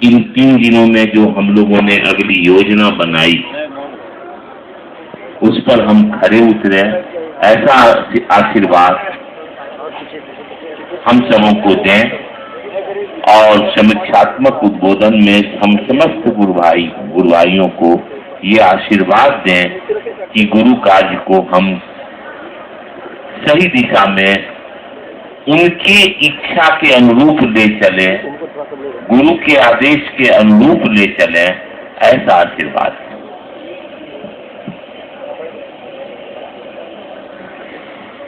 इन 3 दिनों में जो हम लोगों ने अगली योजना बनाई उस पर हम खरे उतरे। ऐसा आशीर्वाद हम सबों को दें और समीक्षात्मक उद्बोधन में हम समस्त गुरु भाइयों को ये आशीर्वाद दें कि गुरु कार्य को हम सही दिशा में उनकी इच्छा के अनुरूप ले चले, गुरु के आदेश के अनुरूप ले चले, ऐसा आशीर्वाद।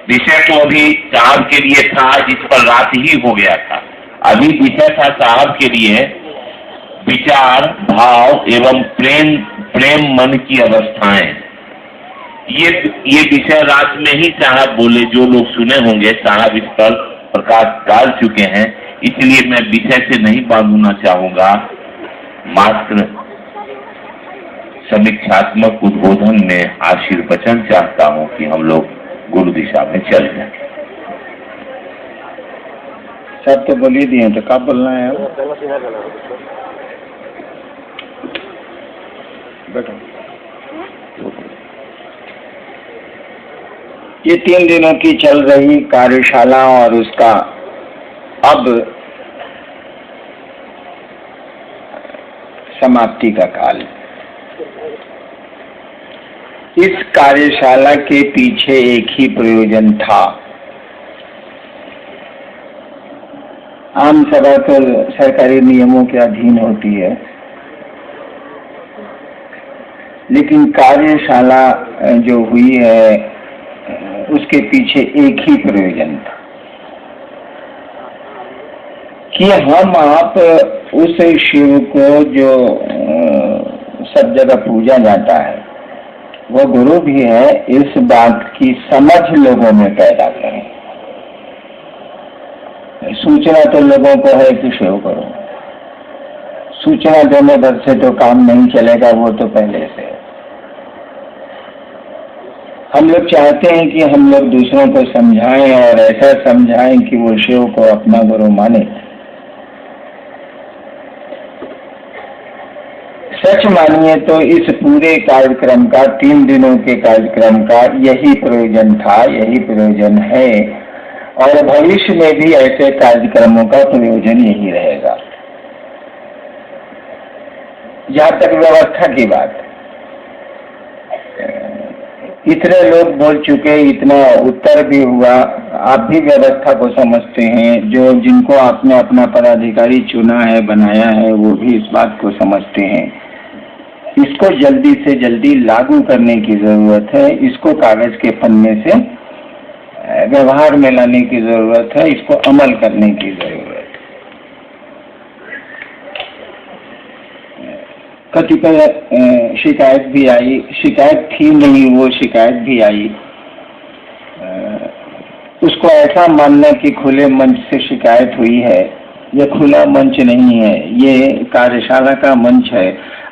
विषय तो अभी साहब के लिए था, जिस पर रात ही हो गया था। अभी विषय था साहब के लिए विचार, भाव एवं प्रेम मन की अवस्थाएं। ये विषय रात में ही साहब बोले, जो लोग सुने होंगे साहब इस पर प्रकाश डाल चुके हैं, इसलिए मैं विषय से नहीं बांधना चाहूंगा, मात्र समीक्षात्मक उद्बोधन में आशीर्वचन चाहता हूं कि हम लोग गुरु दिशा में चल जाए। सब तो बोल ही दिए, तो कब बोलना है? बैठो। ये 3 दिनों की चल रही कार्यशाला और उसका अब समाप्ति का काल। इस कार्यशाला के पीछे एक ही प्रयोजन था। आम सभा तो सरकारी नियमों के अधीन होती है, लेकिन कार्यशाला जो हुई है उसके पीछे एक ही प्रयोजन था कि हम आप उस शिव को जो सब जगह पूजा जाता है, वो गुरु भी है, इस बात की समझ लोगों में पैदा करें। सूचना तो लोगों को है कि शिव करो, सूचना देने भर से तो काम नहीं चलेगा, वो तो पहले से है। हम लोग चाहते हैं कि हम लोग दूसरों को समझाएं और ऐसा समझाएं कि वो शिव को अपना गुरु माने। सच मानिए तो इस पूरे कार्यक्रम का, 3 दिनों के कार्यक्रम का यही प्रयोजन था, यही प्रयोजन है और भविष्य में भी ऐसे कार्यक्रमों का प्रयोजन यही रहेगा। जहाँ तक व्यवस्था की बात, इतने लोग बोल चुके, इतना उत्तर भी हुआ, आप भी व्यवस्था को समझते हैं, जो जिनको आपने अपना पदाधिकारी चुना है, बनाया है, वो भी इस बात को समझते हैं। इसको जल्दी से जल्दी लागू करने की जरूरत है, इसको कागज के पन्ने से व्यवहार में लाने की जरूरत है, इसको अमल करने की जरूरत है। कतिपय शिकायत भी आई, शिकायत थी नहीं, वो शिकायत भी आई। उसको ऐसा मानना कि खुले मंच से शिकायत हुई है, ये खुला मंच नहीं है, ये कार्यशाला का मंच है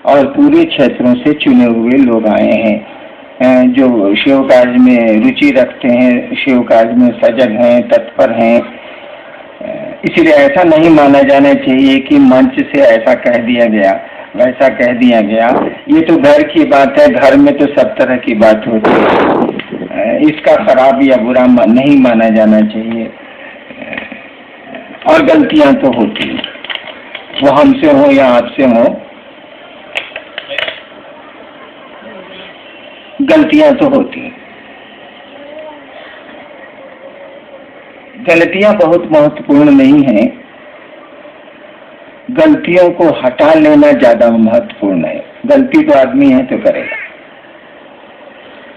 और पूरे क्षेत्रों से चुने हुए लोग आए हैं जो शिव कार्य में रुचि रखते हैं, शिव कार्य में सजग हैं, तत्पर हैं। इसलिए ऐसा नहीं माना जाना चाहिए कि मंच से ऐसा कह दिया गया, वैसा कह दिया गया। ये तो घर की बात है, घर में तो सब तरह की बात होती है, इसका खराब या बुरा नहीं माना जाना चाहिए। और गलतियां तो होती हैं, वो हमसे हो या आपसे हो, गलतियां तो होती हैं। गलतियां बहुत महत्वपूर्ण नहीं है, गलतियों को हटा लेना ज्यादा महत्वपूर्ण है। गलती तो आदमी है तो करेगा।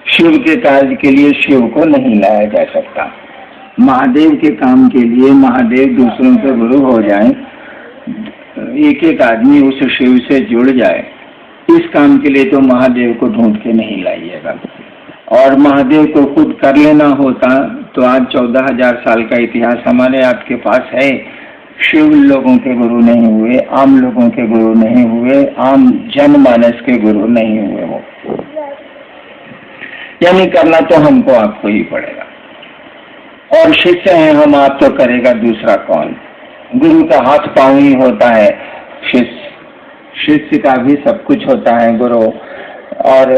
शिव के कार्य के लिए शिव को नहीं लाया जा सकता। महादेव के काम के लिए महादेव दूसरों के गुरु हो जाएं, एक एक आदमी उस शिव से जुड़ जाए, इस काम के लिए तो महादेव को ढूंढ के नहीं लाइएगा। और महादेव को खुद कर लेना होता तो आज 14,000 साल का इतिहास हमारे आपके पास है। शिव लोगों के गुरु नहीं हुए, आम लोगों के गुरु नहीं हुए, आम जनमानस के गुरु नहीं हुए वो, यानी करना तो हमको आपको ही पड़ेगा। और शिष्य हैं हम, आप तो करेगा दूसरा कौन। गुरु का हाथ पांव ही होता है, शिष्य शिष्य का भी सब कुछ होता है गुरु, और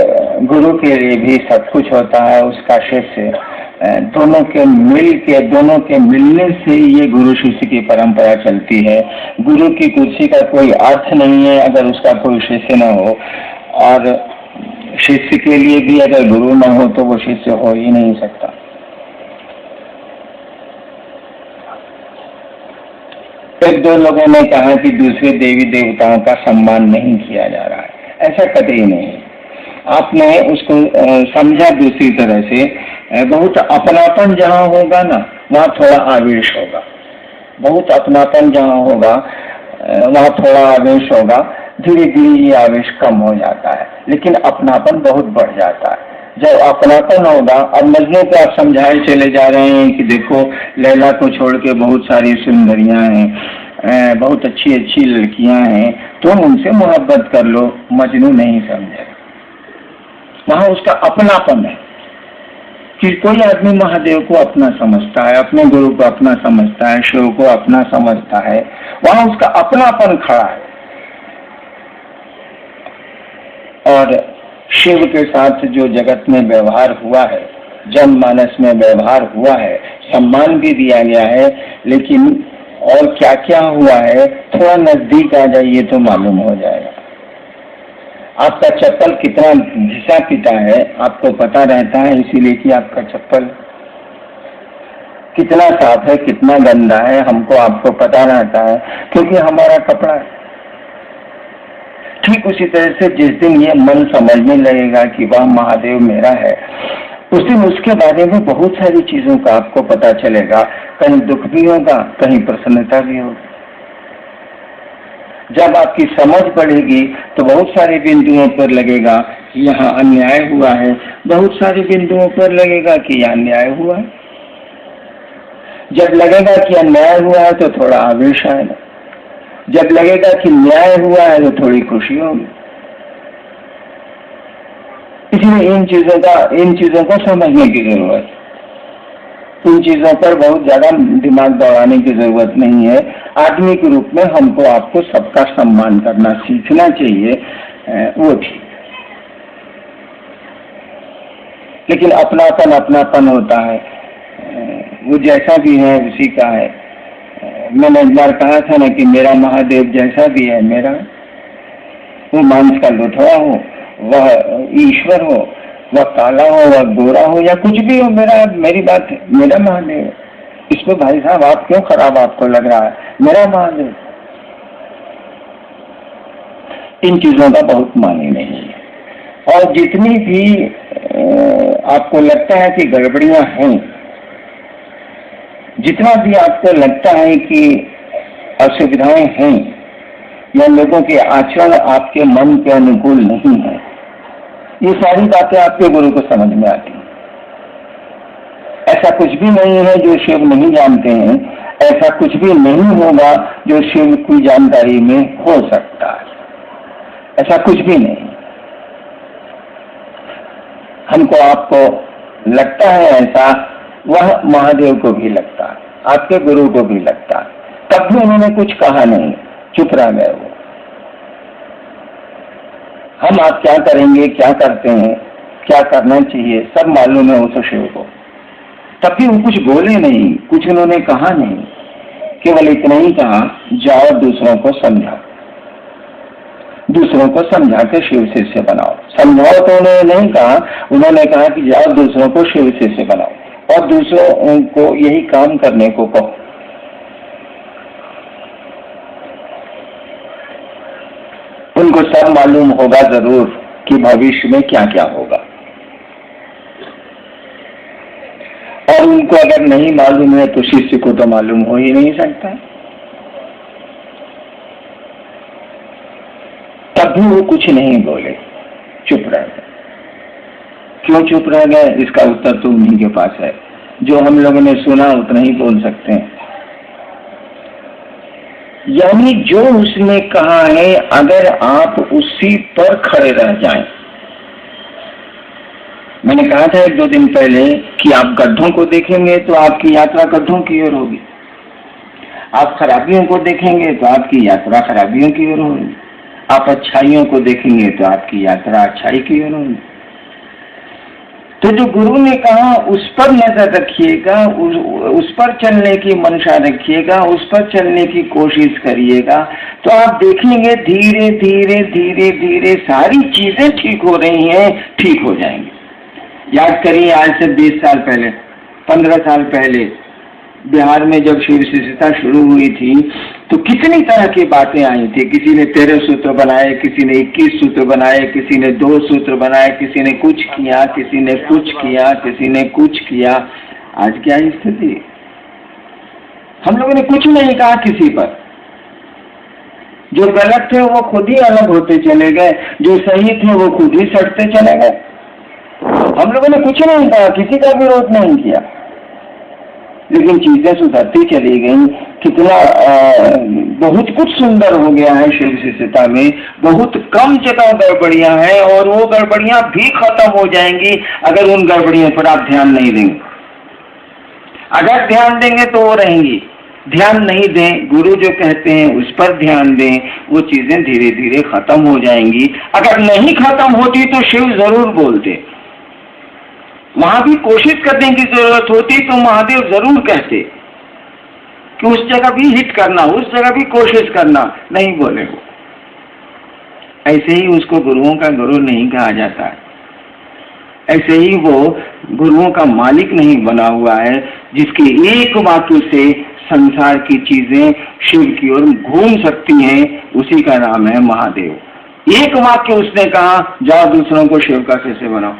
गुरु के लिए भी सब कुछ होता है उसका शिष्य। दोनों के मिलने से ये गुरु शिष्य की परंपरा चलती है। गुरु की कुर्सी का कोई अर्थ नहीं है अगर उसका कोई शिष्य न हो, और शिष्य के लिए भी अगर गुरु न हो तो वो शिष्य हो ही नहीं सकता। एक दो लोगों ने कहा कि दूसरे देवी देवताओं का सम्मान नहीं किया जा रहा है, ऐसा कतई नहीं। आपने उसको समझा दूसरी तरह से। बहुत अपनापन जहाँ होगा ना वहाँ थोड़ा आवेश होगा, बहुत अपनापन जहाँ होगा वहाँ थोड़ा आवेश होगा। धीरे धीरे ये आवेश कम हो जाता है, लेकिन अपनापन बहुत बढ़ जाता है जब अपनापन होगा। अब मजनू को आप समझाए चले जा रहे हैं कि देखो लैला को छोड़ के बहुत सारी सुंदरियां हैं, बहुत अच्छी अच्छी लड़कियां हैं, तुम उनसे मोहब्बत कर लो। मजनू नहीं समझेगा, वहां उसका अपनापन है कि कोई आदमी महादेव को अपना समझता है, अपने गुरु को अपना समझता है, शिव को अपना समझता है, वहां उसका अपनापन खड़ा है। और शिव के साथ जो जगत में व्यवहार हुआ है, जनमानस में व्यवहार हुआ है, सम्मान भी दिया गया है, लेकिन और क्या क्या हुआ है थोड़ा नजदीक आ जाइए तो मालूम हो जाएगा। आपका चप्पल कितना घिसा पिटा है आपको पता रहता है, इसीलिए कि आपका चप्पल कितना साफ है कितना गंदा है हमको आपको पता रहता है, क्योंकि हमारा कपड़ा है। ठीक उसी तरह से जिस दिन ये मन समझने लगेगा कि वह महादेव मेरा है, उस दिन उसके बारे में बहुत सारी चीजों का आपको पता चलेगा। कहीं दुख भी होगा, कहीं प्रसन्नता भी होगी। जब आपकी समझ बढ़ेगी तो बहुत सारे बिंदुओं पर लगेगा कि यहाँ अन्याय हुआ है, बहुत सारे बिंदुओं पर लगेगा कि यहाँ न्याय हुआ है। जब लगेगा कि अन्याय हुआ है तो थोड़ा आवेश आएगा, जब लगेगा कि न्याय हुआ है तो थोड़ी खुशी होगी। इसलिए इन चीजों को समझने की जरूरत है। इन चीजों पर बहुत ज्यादा दिमाग दौड़ाने की जरूरत नहीं है। आदमी के रूप में हमको आपको सबका सम्मान करना सीखना चाहिए, वो ठीक। लेकिन अपनापन होता है, वो जैसा भी है उसी का है। मैंने एक बार कहा था ना कि मेरा महादेव जैसा भी है मेरा, वो मांस का लोथड़ा हो, वह ईश्वर हो, वह काला हो, वह गोरा हो, या कुछ भी हो, मेरी बात है, मेरा महादेव। इसमें भाई साहब आप क्यों खराब आपको लग रहा है? मेरा महादेव। इन चीजों का बहुत मानी नहीं है। और जितनी भी आपको लगता है कि गड़बड़ियां हैं, जितना भी आपको लगता है कि असुविधाएं हैं या लोगों के आचरण आपके मन के अनुकूल नहीं है, ये सारी बातें आपके गुरु को समझ में आती हैं। ऐसा कुछ भी नहीं है जो शिव नहीं जानते हैं, ऐसा कुछ भी नहीं होगा जो शिव की जानकारी में हो सकता है, ऐसा कुछ भी नहीं। हमको आपको लगता है ऐसा, वह महादेव को भी लगता है, आपके गुरु को भी लगता है। तब भी उन्होंने कुछ कहा नहीं, चुप रह गए वो। हम आप क्या करेंगे, क्या करते हैं, क्या करना चाहिए, सब मालूम है उस शिव को। तब भी वो कुछ बोले नहीं, कुछ उन्होंने कहा नहीं, केवल इतना ही कहा, जाओ दूसरों को समझाओ, दूसरों को समझा के शिव शिष्य बनाओ। समझाओ तो उन्होंने नहीं कहा, उन्होंने कहा कि जाओ दूसरों को शिव शिष्य बनाओ और दूसरों को यही काम करने को कहो। उनको सब मालूम होगा जरूर कि भविष्य में क्या क्या होगा, और उनको अगर नहीं मालूम है तो शिष्य को तो मालूम हो ही नहीं सकता। तब भी वो कुछ नहीं बोले, चुप रह गए। क्यों चुप रह गए, इसका उत्तर तो उन्हीं के पास है। जो हम लोगों ने सुना उतना ही बोल सकते हैं। यानी जो उसने कहा है, अगर आप उसी पर खड़े रह जाएं। मैंने कहा था एक दो दिन पहले कि आप गड्ढों को देखेंगे तो आपकी यात्रा गड्ढों की ओर होगी, आप खराबियों को देखेंगे तो आपकी यात्रा खराबियों की ओर होगी। आप अच्छाइयों को देखेंगे तो आपकी यात्रा अच्छाई की ओर होगी। तो जो गुरु ने कहा उस पर नजर रखिएगा, उस पर चलने की मंशा रखिएगा, उस पर चलने की कोशिश करिएगा, तो आप देखेंगे धीरे धीरे धीरे धीरे सारी चीजें ठीक हो रही हैं, ठीक हो जाएंगी। याद करिए, आज से 20 साल पहले, 15 साल पहले बिहार में जब शिव शिष्यता शुरू हुई थी तो कितनी तरह की बातें आई थी। किसी ने 13 सूत्र बनाए, किसी ने 21 सूत्र बनाए, किसी ने 2 सूत्र बनाए, किसी ने कुछ किया, किसी ने कुछ किया, किसी ने कुछ किया। आज क्या स्थिति? हम लोगों ने कुछ नहीं कहा किसी पर। जो गलत थे वो खुद ही अलग होते चले गए, जो सही थे वो खुद ही सटते चले गए। हम लोगों ने कुछ नहीं कहा, किसी का विरोध नहीं किया, लेकिन चीजें सुधरती चली गई। कितना बहुत कुछ सुंदर हो गया है शिव शिष्यता में। बहुत कम जगह गड़बड़ियां हैं और वो गड़बड़ियां भी खत्म हो जाएंगी अगर उन गड़बड़ियों पर आप ध्यान नहीं देंगे। अगर ध्यान देंगे तो वो रहेंगी, ध्यान नहीं दें, गुरु जो कहते हैं उस पर ध्यान दें, वो चीजें धीरे धीरे खत्म हो जाएंगी। अगर नहीं खत्म होती तो शिव जरूर बोलते, वहां भी कोशिश करने की जरूरत होती तो महादेव जरूर कहते कि उस जगह भी हिट करना, उस जगह भी कोशिश करना। नहीं बोले वो। ऐसे ही उसको गुरुओं का गुरु नहीं कहा जाता है, ऐसे ही वो गुरुओं का मालिक नहीं बना हुआ है जिसके एक वाक्य से संसार की चीजें शिव की ओर घूम सकती हैं, उसी का नाम है महादेव। एक वाक्य उसने कहा, जाओ दूसरों को शिव का शिष्य बनाओ।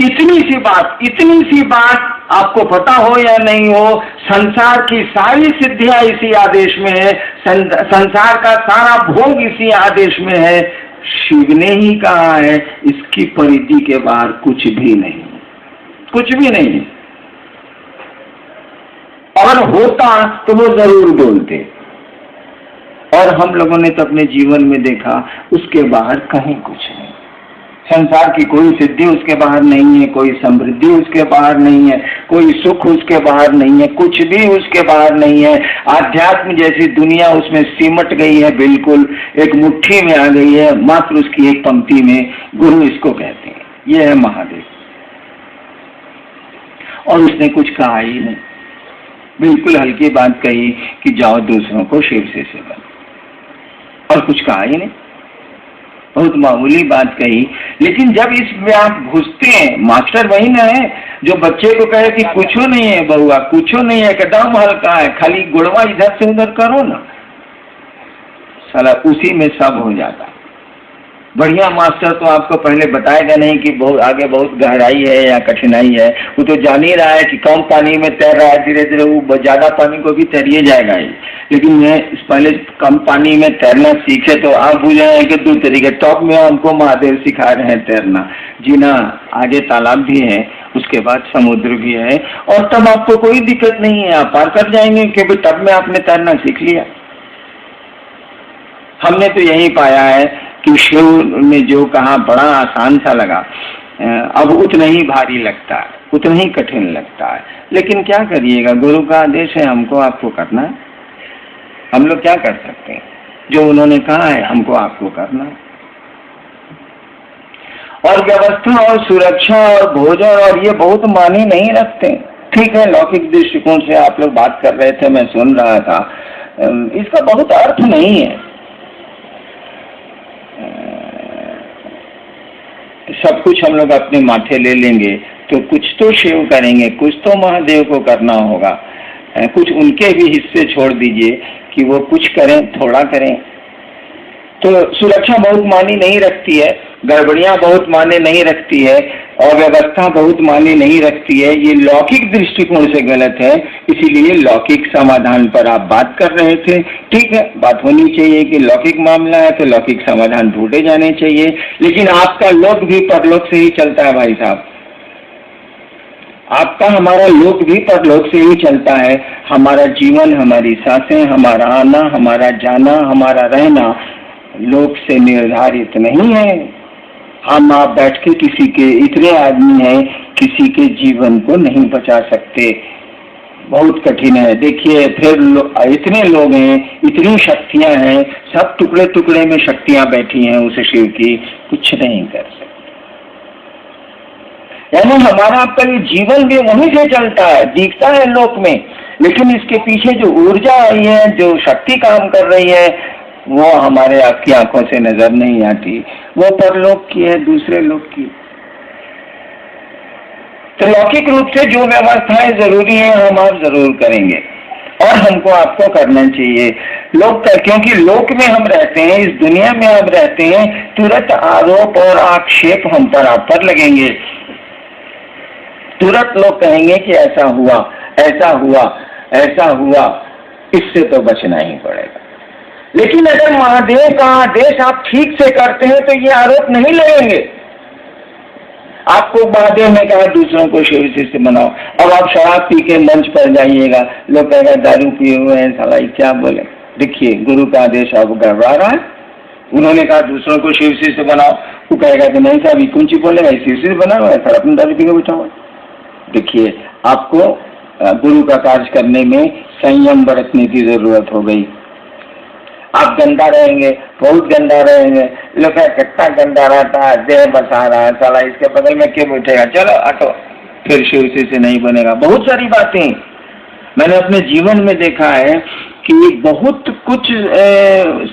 इतनी सी बात आपको पता हो या नहीं हो, संसार की सारी सिद्धियां इसी आदेश में है, संसार का सारा भोग इसी आदेश में है। शिव ने ही कहा है, इसकी परिधि के बाहर कुछ भी नहीं, कुछ भी नहीं। और होता तो वो जरूर बोलते, और हम लोगों ने तो अपने जीवन में देखा उसके बाहर कहीं कुछ नहीं। संसार की कोई सिद्धि उसके बाहर नहीं है, कोई समृद्धि उसके बाहर नहीं है, कोई सुख उसके बाहर नहीं है, कुछ भी उसके बाहर नहीं है। आध्यात्म जैसी दुनिया उसमें सिमट गई है, बिल्कुल एक मुट्ठी में आ गई है, मात्र उसकी एक पंक्ति में। गुरु इसको कहते हैं, ये है महादेव। और उसने कुछ कहा ही नहीं, बिल्कुल हल्की बात कही कि जाओ दूसरों को शिव से बनो, और कुछ कहा ही नहीं, बहुत मामूली बात कही। लेकिन जब इसमें आप घुसते हैं, मास्टर वही ना है जो बच्चे को कहे कि कुछ नहीं है बहुआ, कुछ नहीं है, एकदम हल्का है, खाली गुड़वा इधर से उधर करो ना, साला उसी में सब हो जाता। बढ़िया मास्टर तो आपको पहले बताएगा नहीं कि बहुत आगे बहुत गहराई है या कठिनाई है, वो तो जान ही रहा है कि कम पानी में तैर रहा है, धीरे धीरे वो ज्यादा पानी को भी तैरिए जाएगा ही। लेकिन मैं पहले कम पानी में तैरना सीखे तो आप बुझे कि 2 तरीके। टॉप में हमको महादेव सिखा रहे हैं तैरना, जीना, आगे तालाब भी है, उसके बाद समुद्र भी है, और तब आपको कोई दिक्कत नहीं है, आप पार कर जाएंगे क्योंकि तब में आपने तैरना सीख लिया। हमने तो यही पाया है कि शिव ने जो कहा बड़ा आसान सा लगा, अब उतना ही भारी लगता है, उतना ही कठिन लगता है। लेकिन क्या करिएगा, गुरु का आदेश है, हमको आपको करना है। हम लोग क्या कर सकते हैं? जो उन्होंने कहा है हमको आपको करना है। और व्यवस्था और सुरक्षा और भोजन और ये बहुत मानी नहीं रखते। ठीक है, लौकिक दृष्टिकोण से आप लोग बात कर रहे थे, मैं सुन रहा था, इसका बहुत अर्थ नहीं है। सब कुछ हम लोग अपने माथे ले लेंगे तो कुछ तो शिव करेंगे, कुछ तो महादेव को करना होगा, कुछ उनके भी हिस्से छोड़ दीजिए कि वो कुछ करें, थोड़ा करें। तो सुरक्षा बहुत मानी नहीं रखती है, गड़बड़ियां बहुत माने नहीं रखती है, और व्यवस्था बहुत माने नहीं रखती है। ये लौकिक दृष्टिकोण से गलत है, इसीलिए लौकिक समाधान पर आप बात कर रहे थे। ठीक है, बात होनी चाहिए कि लौकिक मामला है तो लौकिक समाधान ढूंढे जाने चाहिए, लेकिन आपका लोक भी परलोक से ही चलता है भाई साहब। आपका हमारा लोक भी परलोक से ही चलता है। हमारा जीवन, हमारी सांसें, हमारा आना, हमारा जाना, हमारा रहना लोक से निर्धारित नहीं है। हम आप बैठ के किसी के, इतने आदमी हैं किसी के जीवन को नहीं बचा सकते। बहुत कठिन है। देखिए फिर इतने लोग हैं, इतनी शक्तियां हैं, सब टुकड़े टुकड़े में शक्तियां बैठी हैं उस शिव की, कुछ नहीं कर सकते। यानी हमारा आपका ये जीवन भी वहीं से चलता है, दिखता है लोक में, लेकिन इसके पीछे जो ऊर्जा आई है, जो शक्ति काम कर रही है, वो हमारे आपकी आंखों से नजर नहीं आती। वो परलोक की है, दूसरे लोक की। तो लौकिक रूप से जो व्यवस्थाएं जरूरी है हम आप जरूर करेंगे, और हमको आपको करना चाहिए। क्योंकि लोक में हम रहते हैं, इस दुनिया में हम रहते हैं, तुरंत आरोप और आक्षेप हम पर आप पर लगेंगे। तुरंत लोग कहेंगे कि ऐसा हुआ, ऐसा हुआ, ऐसा हुआ। इससे तो बचना ही पड़ेगा। लेकिन अगर महादेव का आदेश आप ठीक से करते हैं तो ये आरोप नहीं लगेंगे। आपको महादेव ने कहा दूसरों को शिव शिष्य बनाओ, अब आप शराब पी के मंच पर जाइएगा, लोग कहेगा दारू पिए हुए हैं, साला क्या बोले। देखिए गुरु का आदेश आपको गड़बड़ा रहा है। उन्होंने कहा दूसरों को शिव शिष्य बनाओ, वो कहेगा कि नहीं साहब कौन सी बोलेगा, शिव शिष्य बनाओ, ऐसा अपने दारू पी के बैठा हुआ। देखिए आपको गुरु का कार्य करने में संयम बरतने की जरूरत हो गई। आप गंदा रहेंगे, बहुत गंदा रहेंगे, लोग कितना गंदा रहता है, देह बसा रहा है, साला इसके बगल में क्यों बैठेगा, चलो हटो, फिर शिव से नहीं बनेगा। बहुत सारी बातें मैंने अपने जीवन में देखा है कि बहुत कुछ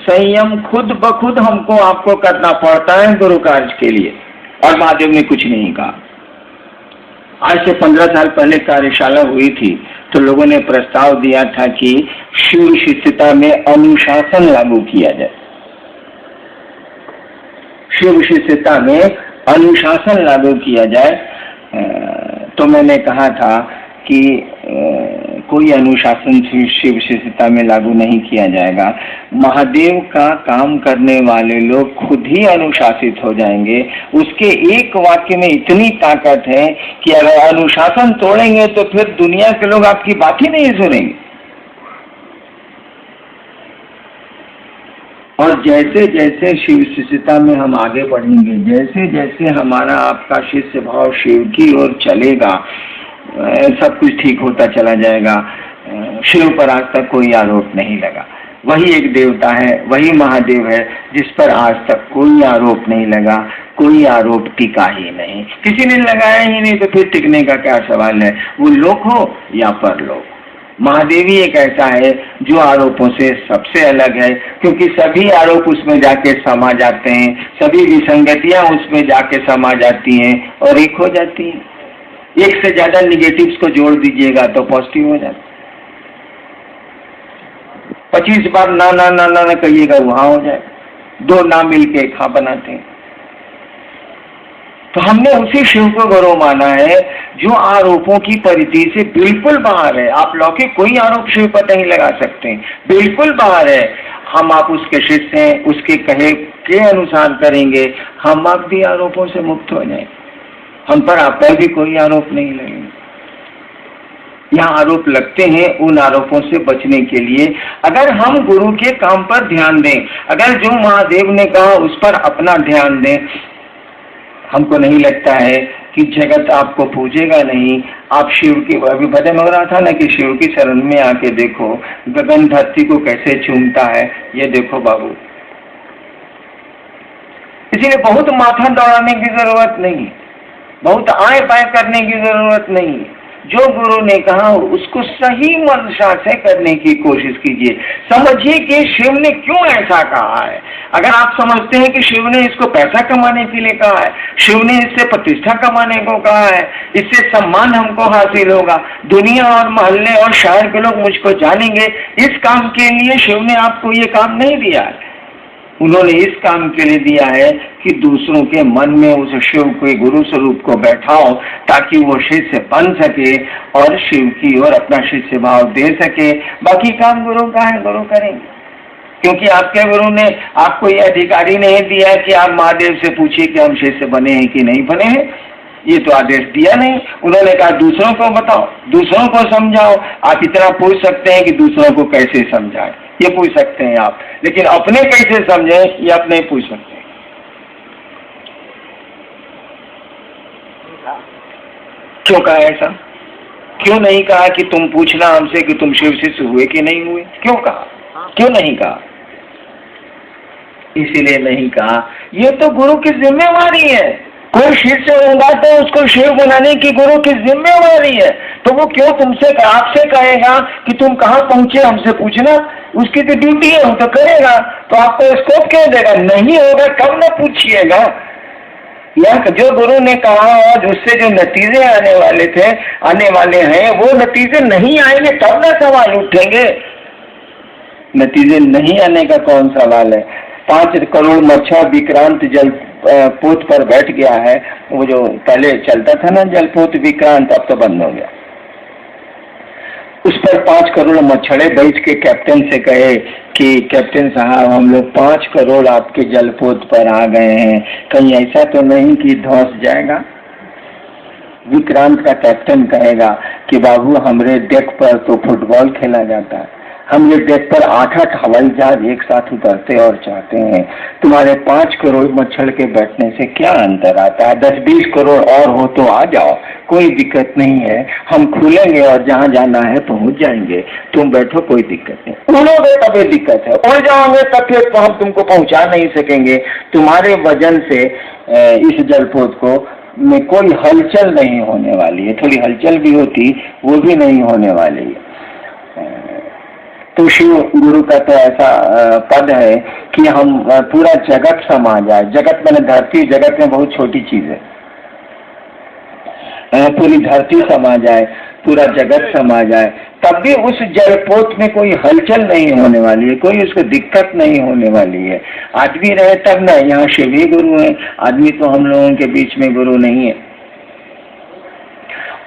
संयम खुद ब खुद हमको आपको करना पड़ता है गुरु कार्य के लिए, और महादेव ने कुछ नहीं कहा। आज से 15 साल पहले कार्यशाला हुई थी तो लोगों ने प्रस्ताव दिया था कि शिव शिष्यता में अनुशासन लागू किया जाए। शिव शिष्यता में अनुशासन लागू किया जाए। तो मैंने कहा था कि कोई अनुशासन शिव शिष्यता में लागू नहीं किया जाएगा। महादेव का काम करने वाले लोग खुद ही अनुशासित हो जाएंगे। उसके एक वाक्य में इतनी ताकत है कि अगर अनुशासन तोड़ेंगे तो फिर दुनिया के लोग आपकी बात ही नहीं सुनेंगे। और जैसे जैसे शिव शिष्यता में हम आगे बढ़ेंगे, जैसे जैसे हमारा आपका शिष्य भाव शिव की ओर चलेगा, सब कुछ ठीक होता चला जाएगा। शिव पर आज तक कोई आरोप नहीं लगा। वही एक देवता है, वही महादेव है जिस पर आज तक कोई आरोप नहीं लगा, कोई आरोप टिका ही नहीं। किसी ने लगाया ही नहीं तो फिर टिकने का क्या सवाल है, वो लोक हो या परलोक। महादेव ही एक ऐसा है जो आरोपों से सबसे अलग है, क्योंकि सभी आरोप उसमें जाके समा जाते हैं, सभी विसंगतियां उसमें जाके समा जाती हैं और एक हो जाती है। एक से ज्यादा निगेटिव्स को जोड़ दीजिएगा तो पॉजिटिव हो जाता। 25 बार ना ना ना ना, ना कहिएगा वहां हो जाए। दो ना मिलके एक हाँ बनाते हैं। तो हमने उसी शिव को गुरु माना है जो आरोपों की परिधि से बिल्कुल बाहर है। आप लौकिक कोई आरोप शिव पर नहीं लगा सकते, बिल्कुल बाहर है। हम आप उसके शिष्य हैं, उसके कहे के अनुसार करेंगे, हम आप भी आरोपों से मुक्त हो जाए। हम पर आप पर भी कोई आरोप नहीं लगेंगे। यहाँ आरोप लगते हैं उन आरोपों से बचने के लिए अगर हम गुरु के काम पर ध्यान दें, अगर जो महादेव ने कहा उस पर अपना ध्यान दें। हमको नहीं लगता है कि जगत आपको पूजेगा नहीं। आप शिव की, अभी भजन हो रहा था ना कि शिव की शरण में आके देखो, गगन धरती को कैसे चूमता है, ये देखो बाबू। इसीलिए बहुत माथा दौड़ाने की जरूरत नहीं, बहुत आए पाए करने की जरूरत नहीं। जो गुरु ने कहा उसको सही मंशा से करने की कोशिश कीजिए। समझिए कि शिव ने क्यों ऐसा कहा है। अगर आप समझते हैं कि शिव ने इसको पैसा कमाने के लिए कहा है, शिव ने इससे प्रतिष्ठा कमाने को कहा है, इससे सम्मान हमको हासिल होगा, दुनिया और मोहल्ले और शहर के लोग मुझको जानेंगे, इस काम के लिए शिव ने आपको ये काम नहीं दिया है। उन्होंने इस काम के लिए दिया है कि दूसरों के मन में उस शिव के गुरु स्वरूप को बैठाओ ताकि वो शिष्य बन सके और शिव की ओर अपना शिष्य भाव दे सके। बाकी काम गुरु का है, गुरु करेंगे। क्योंकि आपके गुरु ने आपको ये अधिकारी नहीं दिया कि आप महादेव से पूछिए कि हम शिष्य बने हैं कि नहीं बने हैं, ये तो आदेश दिया नहीं। उन्होंने कहा दूसरों को बताओ, दूसरों को समझाओ। आप इतना पूछ सकते हैं कि दूसरों को कैसे समझाएं, ये पूछ सकते हैं आप, लेकिन अपने कैसे समझें ये आप नहीं पूछ सकते। क्यों कहा ऐसा? क्यों नहीं कहा कि तुम पूछना हमसे कि तुम शिव शिष्य हुए कि नहीं हुए? क्यों कहा? क्यों नहीं कहा? इसीलिए नहीं कहा, ये तो गुरु की जिम्मेवारी है। कोई शिष्य होगा तो उसको शिव बनाने की गुरु की जिम्मेवारी है। तो वो क्यों तुमसे आपसे कहेगा कि तुम कहाँ पहुंचे, हमसे पूछना? उसकी तो ड्यूटी है, वो तो करेगा। तो आपको स्कोप क्यों देगा? नहीं होगा कब न पूछिएगा। या जो गुरु ने कहा और उससे जो नतीजे आने वाले थे, आने वाले हैं, वो नतीजे नहीं आएंगे तब ना सवाल उठेंगे। नतीजे नहीं आने का कौन सवाल है? 5 करोड़ मच्छर विक्रांत जलपोत पर बैठ गया है। वो जो पहले चलता था ना जलपोत विक्रांत, अब तो बंद हो गया। उस पर 5 करोड़ मच्छरे बैठ के कैप्टन से कहे कि कैप्टन साहब, हम लोग 5 करोड़ आपके जलपोत पर आ गए हैं, कहीं ऐसा तो नहीं कि धंस जाएगा? विक्रांत का कैप्टन कहेगा कि बाबू, हमारे डेक पर तो फुटबॉल खेला जाता है, हम ये डेक पर 8-8 हवाई जहाज एक साथ उतरते और चाहते हैं। तुम्हारे 5 करोड़ मच्छर के बैठने से क्या अंतर आता है? 10-20 करोड़ और हो तो आ जाओ, कोई दिक्कत नहीं है। हम खुलेंगे और जहाँ जाना है पहुँच जाएंगे। तुम बैठो, कोई दिक्कत नहीं। उड़ोगे तभी दिक्कत है, उड़ जाओगे तब फिर तो हम तुमको पहुँचा नहीं सकेंगे। तुम्हारे वजन से इस जलपोत को में कोई हलचल नहीं होने वाली है। थोड़ी हलचल भी होती, वो भी नहीं होने वाली है। तो शिव गुरु का तो ऐसा पद है कि हम पूरा जगत समा जाए। जगत मैंने धरती, जगत में बहुत छोटी चीज है। पूरी धरती समा जाए, पूरा जगत समा जाए, तब भी उस जलपोत में कोई हलचल नहीं होने वाली है, कोई उसको दिक्कत नहीं होने वाली है। आदमी रहे तब ना, यहाँ शिव ही गुरु है, आदमी तो हम लोगों के बीच में गुरु नहीं है।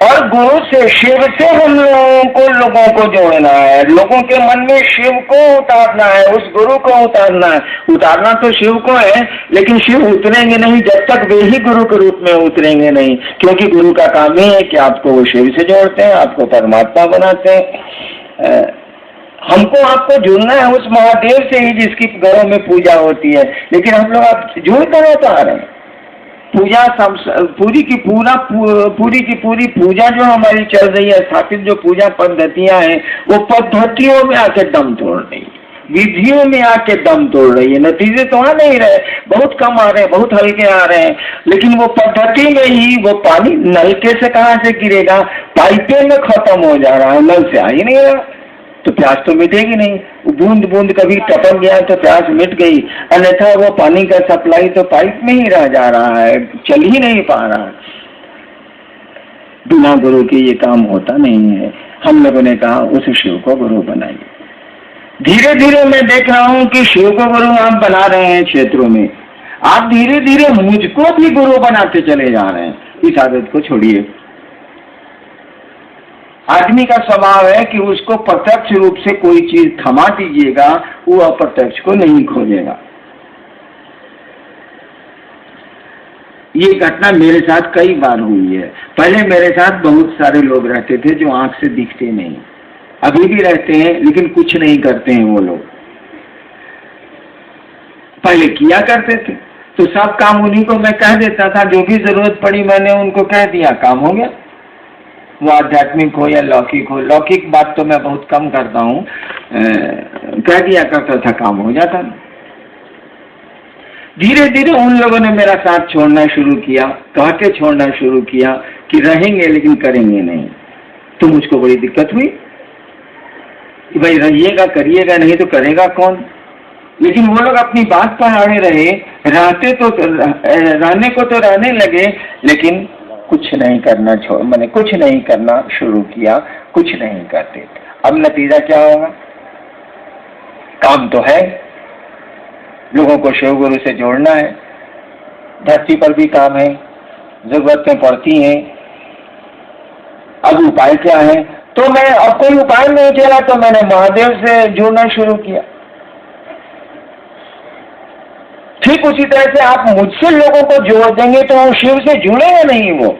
और गुरु से, शिव से हम लोगों को जोड़ना है, लोगों के मन में शिव को उतारना है, उस गुरु को उतारना है। उतारना तो शिव को है, लेकिन शिव उतरेंगे नहीं जब तक वे ही गुरु के रूप में उतरेंगे नहीं, क्योंकि गुरु का काम ही है कि आपको वो शिव से जोड़ते हैं, आपको परमात्मा बनाते हैं। हमको आपको जुड़ना है उस महादेव से ही जिसकी घरों में पूजा होती है, लेकिन हम लोग आप जुड़ते रहते आ रहे हैं। पूजा पूरी की पूरी पूजा जो हमारी चल रही है, स्थापित जो पूजा पद्धतियां हैं, वो पद्धतियों में आके दम तोड़ रही है, विधियों में आके दम तोड़ रही है। नतीजे तो आ नहीं रहे, बहुत कम आ रहे हैं, बहुत हल्के आ रहे हैं, लेकिन वो पद्धति में ही वो पानी नलके से कहाँ से गिरेगा? पाइपे में खत्म हो जा रहा है, नल से आ ही नहीं रहा, तो प्यास तो मिटेगी नहीं। बूंद बूंद कभी टपक गया तो प्यास मिट गई, अन्यथा वो पानी का सप्लाई तो पाइप में ही रह जा रहा है, चल ही नहीं पा रहा है। बिना गुरु के ये काम होता नहीं है। हम लोगों ने कहा उस शिव को गुरु बनाइए। धीरे धीरे मैं देख रहा हूँ कि शिव को गुरु आप बना रहे हैं क्षेत्रों में। आप धीरे धीरे मुझको भी गुरु बनाते चले जा रहे हैं। इस आदत को छोड़िए। आदमी का स्वभाव है कि उसको प्रत्यक्ष रूप से कोई चीज थमा दीजिएगा, वो अप्रत्यक्ष को नहीं खोजेगा। ये घटना मेरे साथ कई बार हुई है। पहले मेरे साथ बहुत सारे लोग रहते थे जो आंख से दिखते नहीं, अभी भी रहते हैं, लेकिन कुछ नहीं करते हैं वो लोग। पहले किया करते थे तो सब काम उन्हीं को मैं कह देता था, जो भी जरूरत पड़ी मैंने उनको कह दिया, काम हो गया। वो आध्यात्मिक हो या लौकिक हो, लौकिक बात तो मैं बहुत कम करता हूँ, कह दिया करता था, काम हो जाता। धीरे धीरे उन लोगों ने मेरा साथ छोड़ना शुरू किया, कह के छोड़ना शुरू किया कि रहेंगे लेकिन करेंगे नहीं। तो मुझको बड़ी दिक्कत हुई कि भाई रहिएगा करिएगा, नहीं तो करेगा कौन। लेकिन वो लोग अपनी बात पर अड़े रहे, रहते तो रहने को तो रहने लगे, लेकिन कुछ नहीं करना मैंने कुछ नहीं करना शुरू किया, कुछ नहीं करते थे। अब नतीजा क्या होगा? काम तो है, लोगों को शिव गुरु से जोड़ना है, धरती पर भी काम है, जरूरतें पड़ती हैं। अब उपाय क्या है? तो मैं अब कोई उपाय नहीं चला तो मैंने महादेव से जुड़ना शुरू किया। ठीक उसी तरह से आप मुझसे लोगों को जोड़ देंगे तो वो शिव से जुड़ेंगे नहीं, वो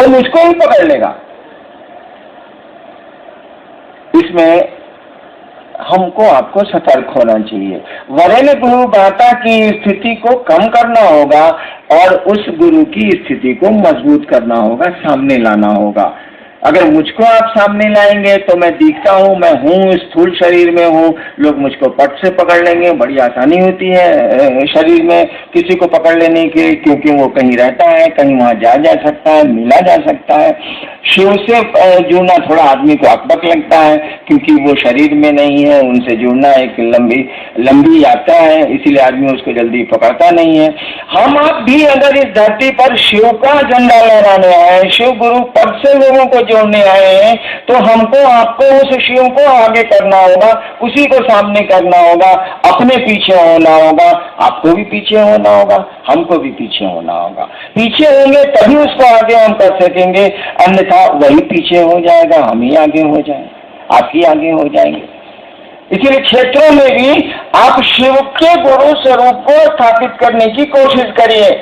मुझको ही पकड़ लेगा। इसमें हमको आपको सतर्क होना चाहिए। वरेण्य गुरु बाता की स्थिति को कम करना होगा, और उस गुरु की स्थिति को मजबूत करना होगा, सामने लाना होगा। अगर मुझको आप सामने लाएंगे तो मैं दिखता हूँ, मैं हूँ, स्थूल शरीर में हूँ, लोग मुझको पट से पकड़ लेंगे, बड़ी आसानी होती है शरीर में किसी को पकड़ लेने की, क्योंकि वो कहीं रहता है, कहीं वहाँ जा सकता है, मिला जा सकता है। शिव से जुड़ना थोड़ा आदमी को अकबक लगता है, क्योंकि वो शरीर में नहीं है, उनसे जुड़ना एक लंबी यात्रा है, इसीलिए आदमी उसको जल्दी पकड़ता नहीं है। हम आप भी अगर इस धरती पर शिव का झंडा लहराने आए, शिव गुरु पद से लोगों को जोड़ने आए हैं, तो हमको आपको उस शिव को आगे करना होगा, उसी को सामने करना होगा, अपने पीछे होना होगा, आपको भी पीछे होना होगा, हमको भी पीछे होना होगा। पीछे होंगे तभी उसको आगे हम कर सकेंगे, अन्यथा वही पीछे हो जाएगा, हम ही आगे हो जाएंगे, आप ही आगे हो जाएंगे। इसीलिए क्षेत्रों में भी आप शिव के गुरु स्वरूप को स्थापित करने की कोशिश करिए।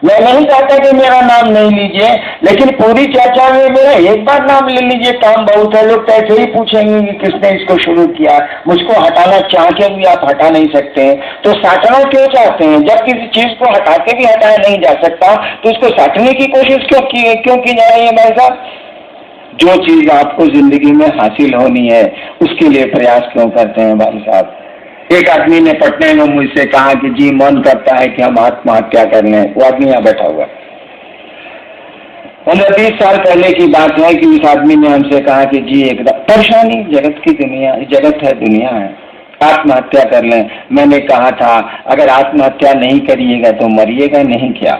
मैं नहीं चाहता कि मेरा नाम नहीं लीजिए, लेकिन पूरी चर्चा में मेरा एक बार नाम ले लीजिए, काम बहुत है। लोग ऐसे ही पूछेंगे कि किसने इसको शुरू किया, मुझको हटाना चाह के भी आप हटा नहीं सकते, तो साटना क्यों चाहते हैं? जब किसी चीज को हटा के भी हटाया नहीं जा सकता तो उसको साटने की कोशिश क्यों की जा रही है भाई साहब? जो चीज आपको जिंदगी में हासिल होनी है उसके लिए प्रयास क्यों करते हैं भाई साहब? एक आदमी ने पटने में मुझसे कहा कि जी मन करता है कि हम आत्महत्या कर लें। वो आदमी यहाँ बैठा हुआ, 15-20 साल पहले की बात है कि उस आदमी ने हमसे कहा कि जी एकदम परेशानी, जगत की दुनिया, जगत है, दुनिया है, आत्महत्या कर लें। मैंने कहा था अगर आत्महत्या नहीं करिएगा तो मरिएगा नहीं क्या?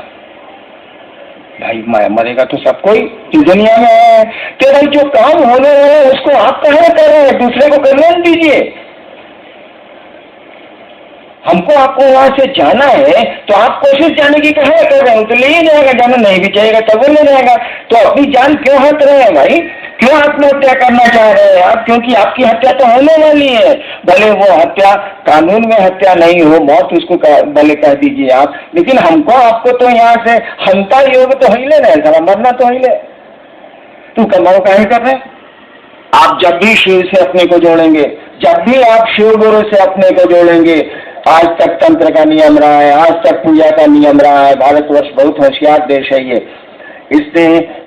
भाई मरेगा तो सब कोई इस दुनिया में है। तो भाई जो काम होने है उसको आप कहाँ कर रहे हैं? दूसरे को करने दीजिए। हमको आपको वहां से जाना है तो आप कोशिश जाने की कहाँ कर रहे हो? तो ले ही जाएगा, जाना नहीं भी चाहिएगा तब वो ले जाएगा। तो अपनी जान क्यों हट रहे हैं भाई? क्यों आत्महत्या करना चाह रहे हैं आप? क्योंकि आपकी हत्या तो होने वाली है, भले वो हत्या कानून में हत्या नहीं हो, मौत उसको भले कह दीजिए आप, लेकिन हमको आपको तो यहाँ से हंता योग तो ही ले रहे हैं, मरना तो ही ले। तू कमाओ काहे कर रहे? आप जब भी शिव से अपने को जोड़ेंगे, जब भी आप शिव गुरु से अपने को जोड़ेंगे, आज तक तंत्र का नियम रहा है, आज तक पूजा का नियम रहा है। भारतवर्ष बहुत होशियार देश है ये, इसने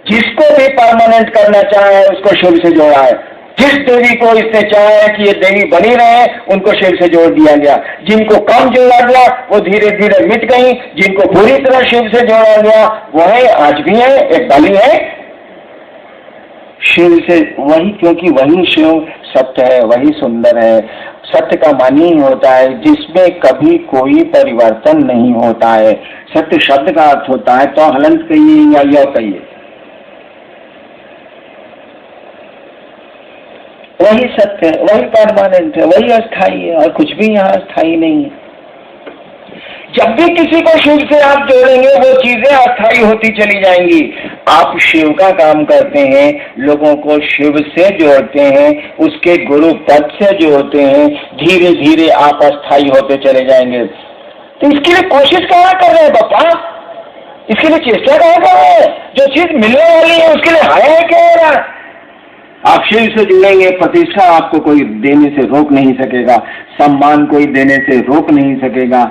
जिसको भी परमानेंट करना चाहे उसको शिव से जोड़ा है। जिस देवी को इसने चाहा कि ये देवी बनी रहे उनको शिव से जोड़ दिया गया। जिनको कम जोड़ा गया वो धीरे धीरे मिट गई, जिनको पूरी तरह शिव से जोड़ा गया वो है, आज भी है, एक बलि है शिव से वही, क्योंकि वही शिव सत्य है, वही सुंदर है। सत्य का मानी होता है जिसमें कभी कोई परिवर्तन नहीं होता है। सत्य शब्द का अर्थ होता है तो हलंत कहिए या यह कहिए, वही सत्य है, वही परमानेंट है, वही अस्थाई है, और कुछ भी यहाँ अस्थाई नहीं है। जब भी किसी को शिव से आप जोड़ेंगे वो चीजें अस्थाई होती चली जाएंगी। आप शिव का काम करते हैं, लोगों को शिव से जोड़ते हैं, उसके गुरु पद से जोड़ते हैं, धीरे धीरे आप अस्थाई होते चले जाएंगे। तो इसके लिए कोशिश कहाँ कर रहे हैं बापा? इसके लिए चेष्टा कहाँ कर रहे हैं? जो चीज मिलने वाली है उसके लिए हाया है क्या हो रहा है? आप शिव से जुड़ेंगे, प्रतिष्ठा आपको कोई देने से रोक नहीं सकेगा, सम्मान कोई देने से रोक नहीं सकेगा।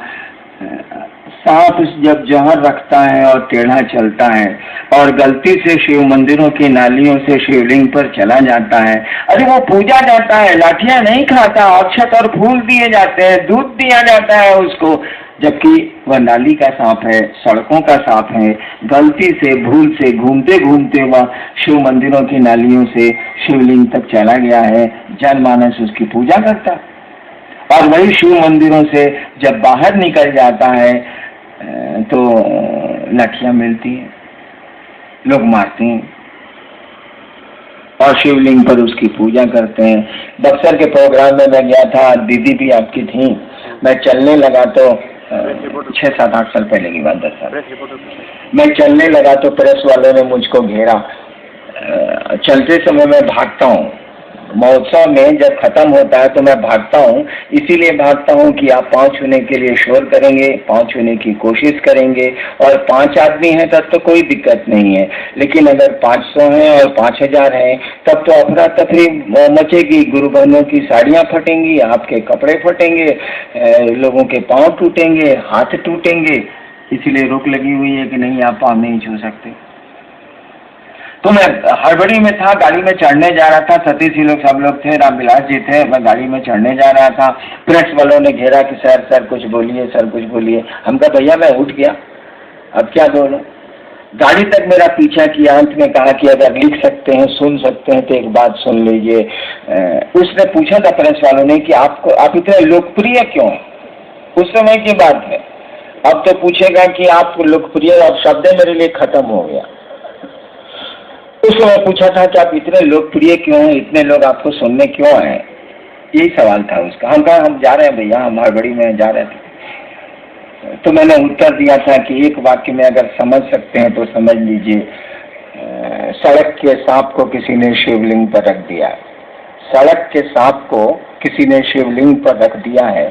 सांप जब जहर रखता है और टेढ़ा चलता है और गलती से शिव मंदिरों की नालियों से शिवलिंग पर चला जाता है, अरे वो पूजा जाता है, लाठियां नहीं खाता, अक्षत और फूल दिए जाते हैं, दूध दिया जाता है उसको, जबकि वह नाली का सांप है, सड़कों का सांप है, गलती से भूल से घूमते घूमते वह शिव मंदिरों की नालियों से शिवलिंग तक चला गया है। जनमानस उसकी पूजा करता, और वही शिव मंदिरों से जब बाहर निकल जाता है तो लाठियां मिलती हैं, लोग मारते हैं और शिवलिंग पर उसकी पूजा करते हैं। बक्सर के प्रोग्राम में मैं गया था, दीदी भी आपकी थी, मैं चलने लगा तो 6-7-8 साल पहले की बात, 10 साल, मैं चलने लगा तो प्रेस वालों ने मुझको घेरा। चलते समय मैं भागता हूँ, महोत्सव में जब खत्म होता है तो मैं भागता हूँ, इसीलिए भागता हूँ कि आप पाँव छूने के लिए शोर करेंगे, पाँव छूने की कोशिश करेंगे, और 5 आदमी हैं तब तो कोई दिक्कत नहीं है, लेकिन अगर 500 हैं और 5000 हैं तब तो अफरा तफरी मचेगी, गुरु बहनों की साड़ियाँ फटेंगी, आपके कपड़े फटेंगे, लोगों के पाँव टूटेंगे, हाथ टूटेंगे। इसीलिए रोक लगी हुई है कि नहीं आप पाँव नहीं छू सकते। तो मैं हड़बड़ी में था, गाड़ी में चढ़ने जा रहा था, सतीश जी लोग सब लोग थे, रामविलास जी थे, मैं गाड़ी में चढ़ने जा रहा था। प्रेस वालों ने घेरा कि सर कुछ बोलिए, सर कुछ बोलिए। हम कहा भैया मैं उठ गया, अब क्या बोलूं। गाड़ी तक मेरा पीछा किया, अंत में कहा कि अगर लिख सकते हैं, सुन सकते हैं तो एक बात सुन लीजिए। उसने पूछा था प्रेस वालों ने कि आप इतने लोकप्रिय क्यों हैं? उस समय की बात है, अब तो पूछेगा कि आप लोकप्रिय, अब शब्द मेरे लिए खत्म हो गया। उस समय पूछा था कि आप इतने लोकप्रिय क्यों हैं, इतने लोग आपको सुनने क्यों आए, यही सवाल था उसका। हम कहा हम जा रहे हैं भैया, हम हड़बड़ी में जा रहे थे। तो मैंने उत्तर दिया था कि एक वाक्य में अगर समझ सकते हैं तो समझ लीजिए, सड़क के सांप को किसी ने शिवलिंग पर रख दिया है। सड़क के सांप को किसी ने शिवलिंग पर रख दिया है,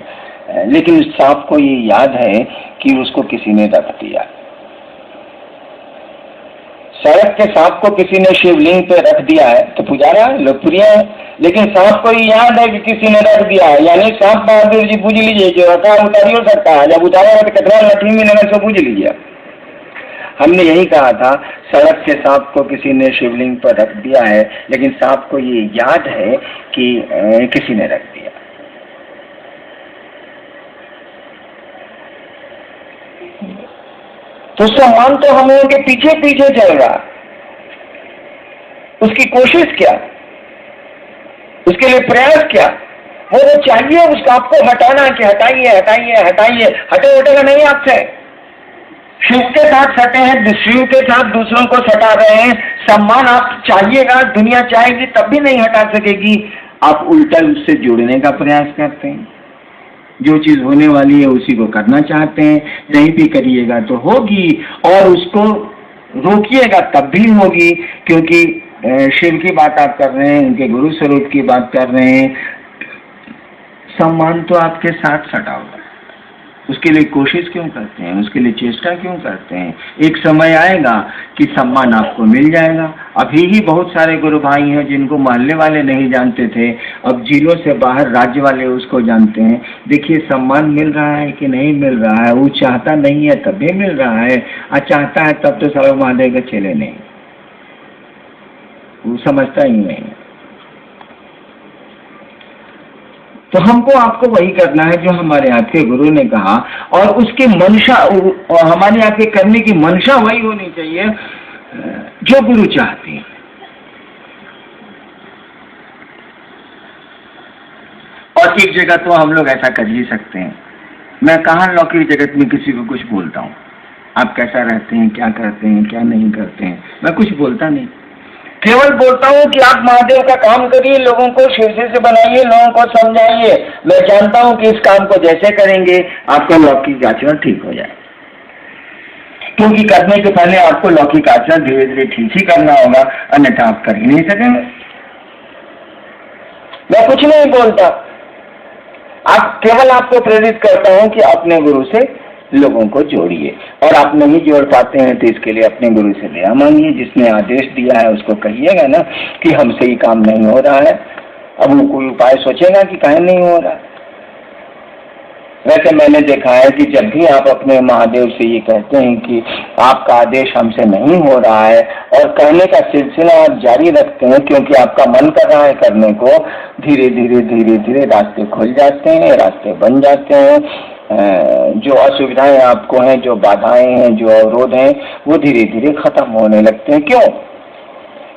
लेकिन उस सांप को ये याद है कि उसको किसी ने रख दिया। सड़क के सांप को किसी ने शिवलिंग पे रख दिया है तो पुजारा लोकप्रिय है, लेकिन सांप को ये याद है कि किसी ने रख दिया है। यानी सांप बहादुर जी पूछ लीजिए, जो रखा उतारी हो सकता है, जब उतारा तो कितना लठी मिलेगा सो पूछ लीजिए। हमने यही कहा था, सड़क के सांप को किसी ने शिवलिंग पर रख दिया है, लेकिन सांप को ये याद है कि किसी ने रख दिया। तो सम्मान तो हम लोगों के पीछे पीछे चल रहा, उसकी कोशिश क्या, उसके लिए प्रयास क्या, वो चाहिए उसको आपको हटाना कि हटाइए हटाइए हटाइए, हटेगा नहीं आपसे। शिव के साथ सटे हैं, शिव के साथ दूसरों को सटा रहे हैं। सम्मान आप चाहिएगा, दुनिया चाहेगी तब भी नहीं हटा सकेगी। आप उल्टा उससे जुड़ने का प्रयास करते हैं, जो चीज होने वाली है उसी को करना चाहते हैं। नहीं भी करिएगा तो होगी, और उसको रोकिएगा तब भी होगी, क्योंकि शिव की बात आप कर रहे हैं, उनके गुरु स्वरूप की बात कर रहे हैं। सम्मान तो आपके साथ सटा हुआ है, उसके लिए कोशिश क्यों करते हैं, उसके लिए चेष्टा क्यों करते हैं? एक समय आएगा कि सम्मान आपको मिल जाएगा। अभी ही बहुत सारे गुरु भाई हैं जिनको मोहल्ले वाले नहीं जानते थे, अब जिलों से बाहर राज्य वाले उसको जानते हैं। देखिए सम्मान मिल रहा है कि नहीं मिल रहा है। वो चाहता नहीं है तब भी मिल रहा है, और चाहता है तब तो सारा महादेव के चले नहीं, वो समझता ही नहीं। तो हमको आपको वही करना है जो हमारे आपके गुरु ने कहा, और उसकी मंशा, हमारे आपके करने की मंशा वही होनी चाहिए जो गुरु चाहते हैं। और एक जगह तो हम लोग ऐसा कर ही सकते हैं। मैं कहाँ लौकिक जगत में किसी को कुछ बोलता हूँ, आप कैसा रहते हैं, क्या करते हैं, क्या नहीं करते हैं, मैं कुछ बोलता नहीं। केवल बोलता हूँ कि आप महादेव का काम करिए, लोगों को शिव से बनाइए, लोगों को समझाइए। मैं जानता हूँ कि इस काम को जैसे करेंगे आपका लौकिक आचरण ठीक हो जाए, क्योंकि करने के पहले आपको लौकिक आचरण धीरे धीरे ठीक ही करना होगा, अन्यथा आप कर ही नहीं सकेंगे। मैं कुछ नहीं बोलता, आप केवल आपको प्रेरित करता हूँ कि अपने गुरु से लोगों को जोड़िए, और आप नहीं जोड़ पाते हैं तो इसके लिए अपने गुरु से दया मांगिए। जिसने आदेश दिया है उसको कहिएगा ना कि हमसे ये काम नहीं हो रहा है। अब वो कोई उपाय सोचेगा कि काहे नहीं हो रहा। वैसे मैंने देखा है कि जब भी आप अपने महादेव से ये कहते हैं कि आपका आदेश हमसे नहीं हो रहा है, और कहने का सिलसिला आप जारी रखते हैं क्योंकि आपका मन कर रहा है करने को, धीरे धीरे धीरे धीरे रास्ते खुल जाते हैं, रास्ते बन जाते हैं। जो असुविधाएं आपको हैं, जो बाधाएं हैं, जो अवरोध हैं, वो धीरे धीरे खत्म होने लगते हैं। क्यों?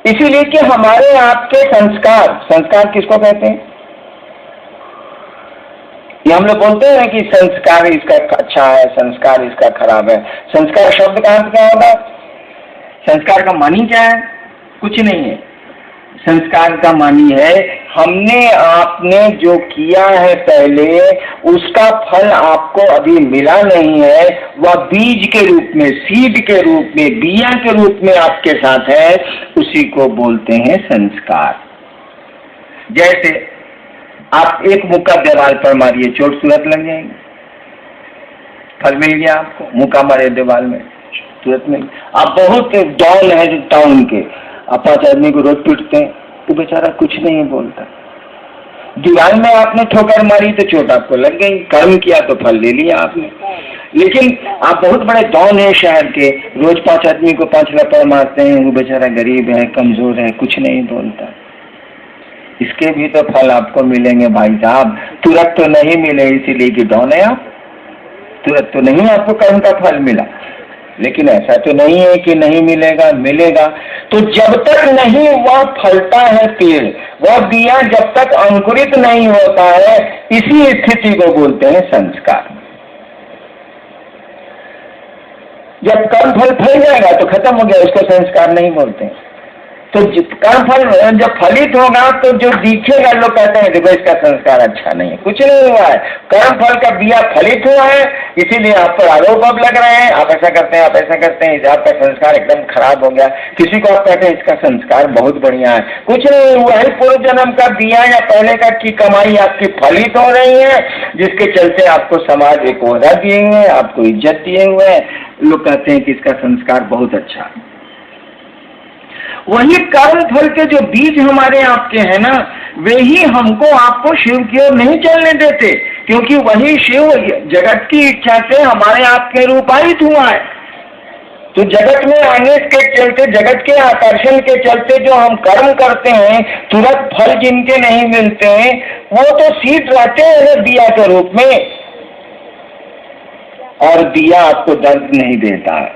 इसीलिए कि हमारे आपके संस्कार किसको कहते हैं? ये हम लोग बोलते हैं कि संस्कार इसका अच्छा है, संस्कार इसका खराब है। संस्कार शब्द कहाँ से क्या होगा? संस्कार का मानी क्या है? कुछ नहीं है। संस्कार का मानी है हमने आपने जो किया है पहले, उसका फल आपको अभी मिला नहीं है, वह बीज के रूप में, सीड के रूप में, बिया के रूप में आपके साथ है, उसी को बोलते हैं संस्कार। जैसे आप एक मुक्का दीवार पर मारिए, चोट तुरंत लग जाएगी, फल मिल गया आपको। मुक्का मारे दीवार में, तुरंत मिल। आप बहुत डाउन है टाउन के, आप 5 आदमी को रोज पीटते हैं, वो बेचारा कुछ नहीं बोलता। दीवार में आपने ठोकर मारी तो चोट आपको लग गई, कर्म किया तो फल ले लिया आपने। लेकिन आप बहुत बड़े डॉन है शहर के, रोज 5 आदमी को 5 रुपये मारते हैं, वो बेचारा गरीब है, कमजोर है, कुछ नहीं बोलता। इसके भी तो फल आपको मिलेंगे भाई साहब। तुरंत तो नहीं मिले इसीलिए कि डॉन है आप, तुरंत तो नहीं आपको कर्म का फल मिला, लेकिन ऐसा तो नहीं है कि नहीं मिलेगा, मिलेगा। तो जब तक नहीं वह फलता है पेड़, वह बिया जब तक अंकुरित नहीं होता है, इसी स्थिति को बोलते हैं संस्कार। जब कर्म फल फल जाएगा तो खत्म हो गया, उसको संस्कार नहीं बोलते। तो कर्म फल जब फलित होगा तो जो दिखेगा लोग कहते हैं देखो इसका संस्कार अच्छा नहीं है, कुछ नहीं हुआ है, कर्म फल का बिया फलित हुआ है, इसीलिए आप पर आरोप अब लग रहे हैं, आप ऐसा करते हैं, आप ऐसा करते हैं, आपका संस्कार एकदम खराब हो गया। किसी को आप कहते हैं इसका संस्कार बहुत बढ़िया है, कुछ नहीं हुआ है, पूर्व जन्म का बिया या पहले का की कमाई आपकी फलित हो रही है, जिसके चलते आपको समाज एक ओहदा दिए हुए हैं, आपको इज्जत दिए हुए हैं, लोग कहते हैं कि इसका संस्कार बहुत अच्छा है। वही कर्म फल के जो बीज हमारे आपके हैं ना, वे ही हमको आपको शिव की ओर नहीं चलने देते, क्योंकि वही शिव जगत की इच्छा से हमारे आपके रूपायित हुआ है। तो जगत में आने के चलते, जगत के आकर्षण के चलते जो हम कर्म करते हैं, तुरंत फल जिनके नहीं मिलते हैं, वो तो सीड रहते हैं दिया के रूप में, और दिया आपको दर्द नहीं देता है।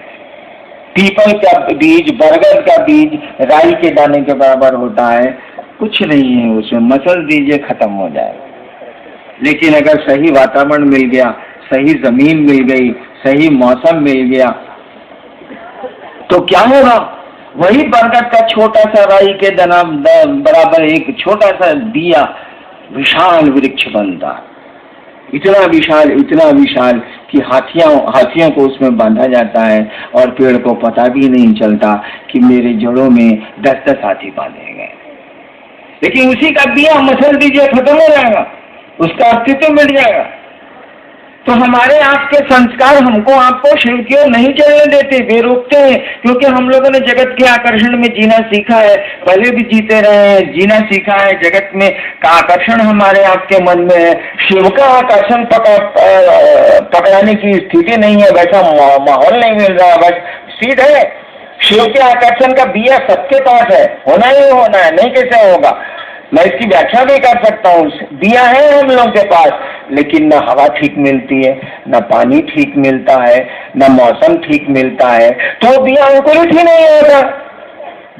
पीपल का बीज, बरगद का बीज राई के दाने के बराबर होता है, कुछ नहीं है उसमें, मसल दीजिए खत्म हो जाएगा। लेकिन अगर सही वातावरण मिल गया, सही जमीन मिल गई, सही मौसम मिल गया, तो क्या होगा? वही बरगद का छोटा सा राई के दाना बराबर एक छोटा सा दिया विशाल वृक्ष बनता है, इतना विशाल कि हाथियों को उसमें बांधा जाता है, और पेड़ को पता भी नहीं चलता कि मेरे जड़ों में 10-10 हाथी बांधे गए। लेकिन उसी का बिया मसल दीजिए खत्म हो जाएगा, उसका अस्तित्व मिट जाएगा। तो हमारे आपके संस्कार हमको आपको शिव की ओर नहीं चलने देते, वे रोकते हैं, क्योंकि हम लोगों ने जगत के आकर्षण में जीना सीखा है, पहले भी जीते रहे हैं, जीना सीखा है। जगत में का आकर्षण हमारे आपके मन में है, शिव का आकर्षण पकड़ाने की स्थिति नहीं है, वैसा माहौल नहीं मिल रहा, बस सीध है। शिव के आकर्षण का बिया सबके पास है, होना ही होना है, नहीं कैसे होगा। मैं इसकी व्याख्या भी कर सकता हूँ, दिया है हम लोगों के पास, लेकिन न हवा ठीक मिलती है, न पानी ठीक मिलता है, न मौसम ठीक मिलता है, तो दिया अंकुरित ही नहीं होता,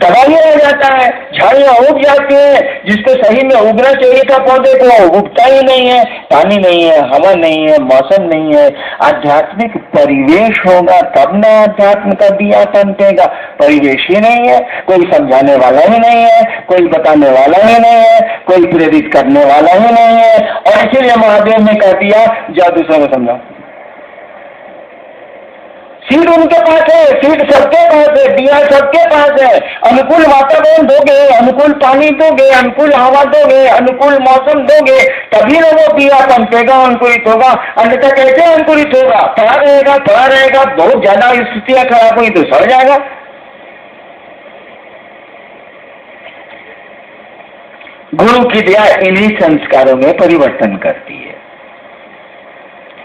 दबा ही रह जाता है, झाड़ियाँ उग जाती है, जिसको सही में उगना चाहिए था पौधे को, उगता ही नहीं है, पानी नहीं है, हवा नहीं है, मौसम नहीं है। आध्यात्मिक परिवेश होगा तब ना अध्यात्म का बिया पनपेगा, परिवेश ही नहीं है, कोई समझाने वाला ही नहीं है, कोई बताने वाला ही नहीं है, कोई प्रेरित करने वाला ही नहीं है, और इसीलिए महादेव ने कह दिया जाओ दूसरों को समझाओ। सीड उनके पास है, सीड सबके पास है, बिया सबके पास है। अनुकूल वातावरण दोगे, अनुकूल पानी दोगे, अनुकूल हवा दोगे, अनुकूल मौसम दोगे, तभी ना वो बिया पनपेगा, अंकुरित होगा। अन्यथा कैसे अंकुरित होगा? पड़ा रहेगा, बहुत ज्यादा स्थितियां खराब हुई तो सड़ जाएगा। गुरु की दया इन्हीं संस्कारों में परिवर्तन करती है।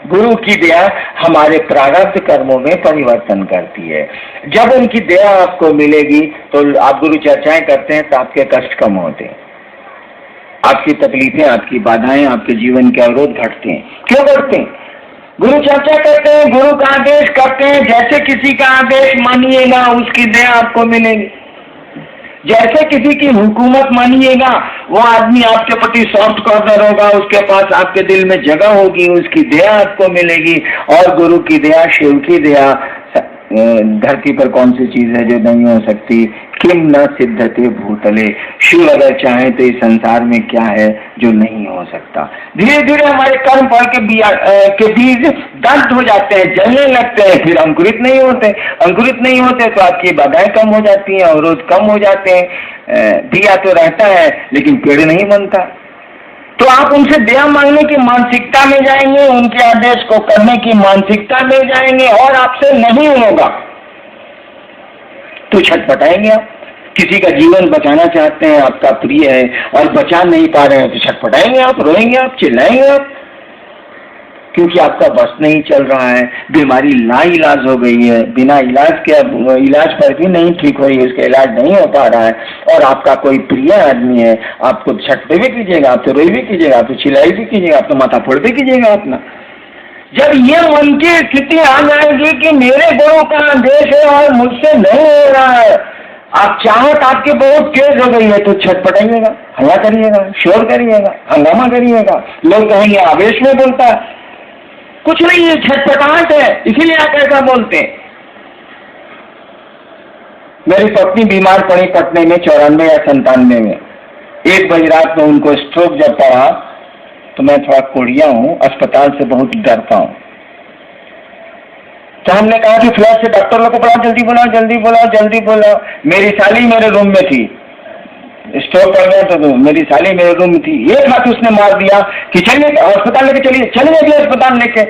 गुरु की दया हमारे प्रारब्ध कर्मों में परिवर्तन करती है। जब उनकी दया आपको मिलेगी तो आप गुरु चर्चाएं करते हैं तो आपके कष्ट कम होते हैं, आपकी तकलीफें, आपकी बाधाएं, आपके जीवन के अवरोध घटते हैं। क्यों घटते हैं? गुरु चर्चा करते हैं, गुरु का आदेश करते हैं, जैसे किसी का आदेश मानिएगा उसकी दया आपको मिलेगी। जैसे किसी की हुकूमत मानिएगा वो आदमी आपके प्रति सॉफ्ट कॉर्नर होगा, उसके पास आपके दिल में जगह होगी, उसकी दया आपको मिलेगी। और गुरु की दया, शिव की दया, धरती पर कौन सी चीज है जो नहीं हो सकती? किम न सिद्धते भूतले, शिव अगर चाहे तो इस संसार में क्या है जो नहीं हो सकता। धीरे धीरे हमारे कर्म फल के बीज दग्ध हो जाते हैं, जलने लगते हैं, फिर अंकुरित नहीं होते तो आपकी बाधाएं कम हो जाती हैं, अवरोध कम हो जाते हैं। दिया तो रहता है लेकिन पेड़ नहीं बनता। तो आप उनसे दया मांगने की मानसिकता में जाएंगे, उनके आदेश को करने की मानसिकता में जाएंगे, और आपसे नहीं होगा तो छटपटाएंगे आप। किसी का जीवन बचाना चाहते हैं, आपका प्रिय है और बचा नहीं पा रहे हैं तो छटपटाएंगे आप, रोएंगे आप, चिल्लाएंगे आप। क्योंकि आपका बस नहीं चल रहा है, बीमारी लाइलाज हो गई है, बिना इलाज के अब इलाज पर भी नहीं ठीक हो रही है, उसका इलाज नहीं हो पा रहा है, और आपका कोई प्रिय आदमी है, आप तो छटते भी कीजिएगा, आप तो रोई भी कीजिएगा, आप तो चिल्लाई भी कीजिएगा, आप तो माथा फोड़ भी कीजिएगा अपना। जब ये मन की स्थिति आ जाएगी कि मेरे गुरु का आदेश है और मुझसे नहीं हो रहा है, आप चाहत आपकी बहुत तेज हो गई है, तो छटपटाइएगा, हल्ला करिएगा, शोर करिएगा, हंगामा करिएगा। लोग कहेंगे आवेश में बोलता है, कुछ नहीं है, छटपटाहट है, इसीलिए आप ऐसा बोलते हैं। मेरी पत्नी बीमार पड़ी पटने में 94 या 97 में। 1 बजे रात में उनको स्ट्रोक जब पड़ा तो मैं थोड़ा कोढ़िया हूँ, अस्पताल से बहुत डरता हूँ। तो हमने कहा कि फ्लैश से डॉक्टर लोग को बुलाओ, जल्दी बुलाओ, जल्दी बुलाओ, जल्दी बुलाओ। मेरी साली मेरे रूम में थी, स्ट्रोक पड़ गया तो मेरी साली मेरे रूम में थी। एक हाथ उसने मार दिया कि चलिए अस्पताल लेके चलिए, चलिए अगले अस्पताल लेके।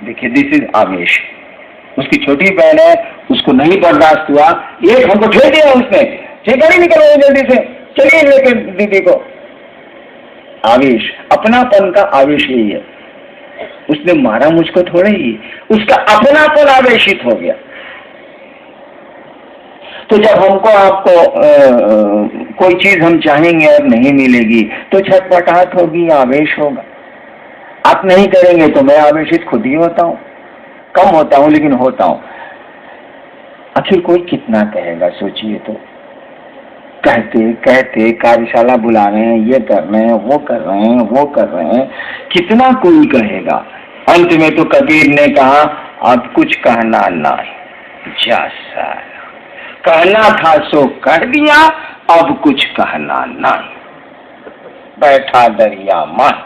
देखिए दिस इज आवेश। उसकी छोटी बहन है, उसको नहीं बर्दाश्त हुआ, एक हमको ठेल दिया उसने, गाड़ी निकल जल्दी से, चलिए लेके दीदी को। आवेश, अपनापन का आवेश यही है। उसने मारा मुझको थोड़े ही, उसका अपनापन आवेशित हो गया। तो जब हमको आपको कोई चीज हम चाहेंगे और नहीं मिलेगी तो छटपटाहट होगी, आवेश होगा। आप नहीं करेंगे तो मैं आवेशित खुद ही होता हूँ, कम होता हूँ लेकिन होता हूँ। आखिर कोई कितना कहेगा, सोचिए तो। कहते कहते कार्यशाला बुला रहे हैं, ये कर रहे हैं, वो कर रहे हैं, वो कर रहे हैं, कितना कोई कहेगा। अंत में तो कबीर ने कहा अब कुछ कहना नहीं, जा साला, कहना था सो कह दिया, अब कुछ कहना नहीं। बैठा दरिया मान,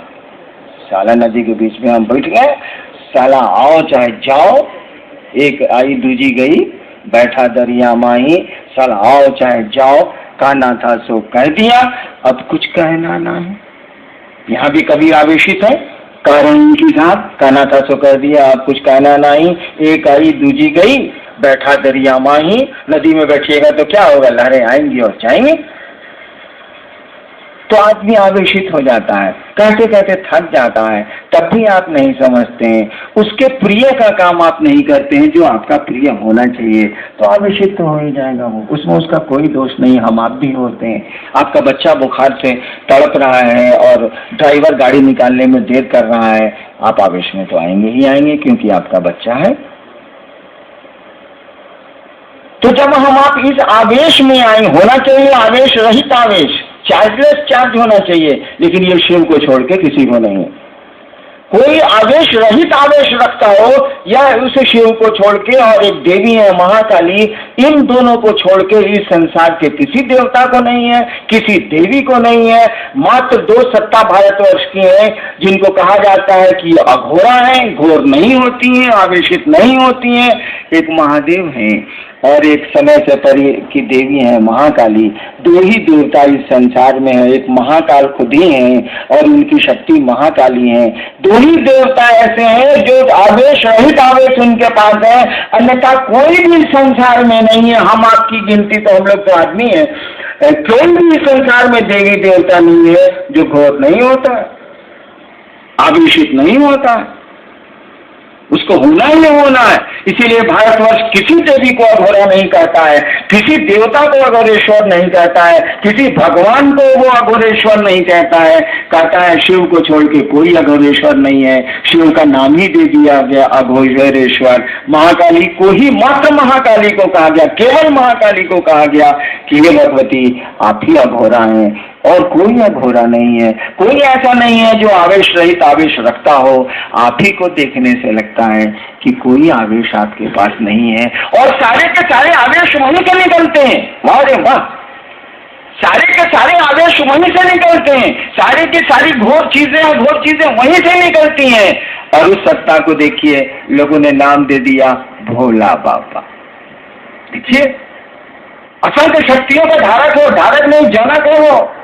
साला नदी के बीच में हम बैठ गए, साला आओ चाहे जाओ, एक आई दूजी गई, बैठा दरिया माही, साला आओ चाहे जाओ, कहना था सो कह दिया, अब कुछ कहना नहीं। यहाँ भी कभी आवेशित है, कह रहे हैं कि साहब कहना था सो कह दिया, अब कुछ कहना नहीं। एक आई दूजी गई, बैठा दरिया माही, नदी में बैठिएगा तो क्या होगा, लहरें आएंगी और जाएंगी। तो आदमी आवेशित हो जाता है, कहते कहते थक जाता है, तब भी आप नहीं समझते हैं, उसके प्रिय का काम आप नहीं करते हैं जो आपका प्रिय होना चाहिए, तो आवेशित तो हो ही जाएगा वो, उसमें उसका कोई दोष नहीं। हम आप भी होते हैं। आपका बच्चा बुखार से तड़प रहा है और ड्राइवर गाड़ी निकालने में देर कर रहा है, आप आवेश में तो आएंगे ही आएंगे, क्योंकि आपका बच्चा है। तो जब हम आप इस आवेश में आए, होना चाहिए आवेश रहित आवेश, चार्जलेस चार्ज होना चाहिए, लेकिन ये शिव को छोड़ के किसी को नहीं। कोई आवेश रहित आवेश रखता हो या उस शिव को छोड़ के, और एक देवी है महाकाली, इन दोनों को छोड़ के इस संसार के किसी देवता को नहीं है, किसी देवी को नहीं है। मात्र 2 सत्ता भारतवर्ष की है, जिनको कहा जाता है कि अघोरा है, घोर नहीं होती है, आवेशित नहीं होती है। एक महादेव है और एक समय से परे की देवी है महाकाली। 2 ही देवता इस संसार में है, एक महाकाल खुद ही है और उनकी शक्ति महाकाली है। 2 ही देवता ऐसे हैं जो आवेश रहित आवेश उनके पास है, अन्यथा कोई भी संसार में नहीं है। हम आपकी गिनती तो, हम लोग तो आदमी है, कोई भी संसार में देवी देवता नहीं है जो घोर नहीं होता, आवेशित नहीं होता, उसको होना ही होना है। इसीलिए भारतवर्ष किसी देवी को अघोरा नहीं कहता है, किसी देवता को अघोरेश्वर नहीं कहता है, किसी भगवान को वो अघोरेश्वर नहीं कहता है। कहता है शिव को छोड़ के कोई अघोरेश्वर नहीं है, शिव का नाम ही दे दिया गया अघोरेश्वर। महाकाली को ही, मात्र महाकाली को कहा गया, केवल महाकाली को कहा गया कि हे भगवती आप ही अघोरा हैं और कोई अघोरा नहीं है। कोई ऐसा नहीं है जो आवेश रहित आवेश रखता हो। आप ही को देखने से लगता है कि कोई आवेश आपके पास नहीं है, और सारे के सारे आवेश वहीं से निकलते हैं। वाह रे वाह, सारे के सारे आवेश वहीं से निकलते हैं, सारी की सारी घोर चीजें वहीं से निकलती हैं। और उस सत्ता को देखिए, लोगों ने नाम दे दिया भोला बाबा। देखिए, असंख्य शक्तियों का धारक हो, धारक नहीं जनक हो।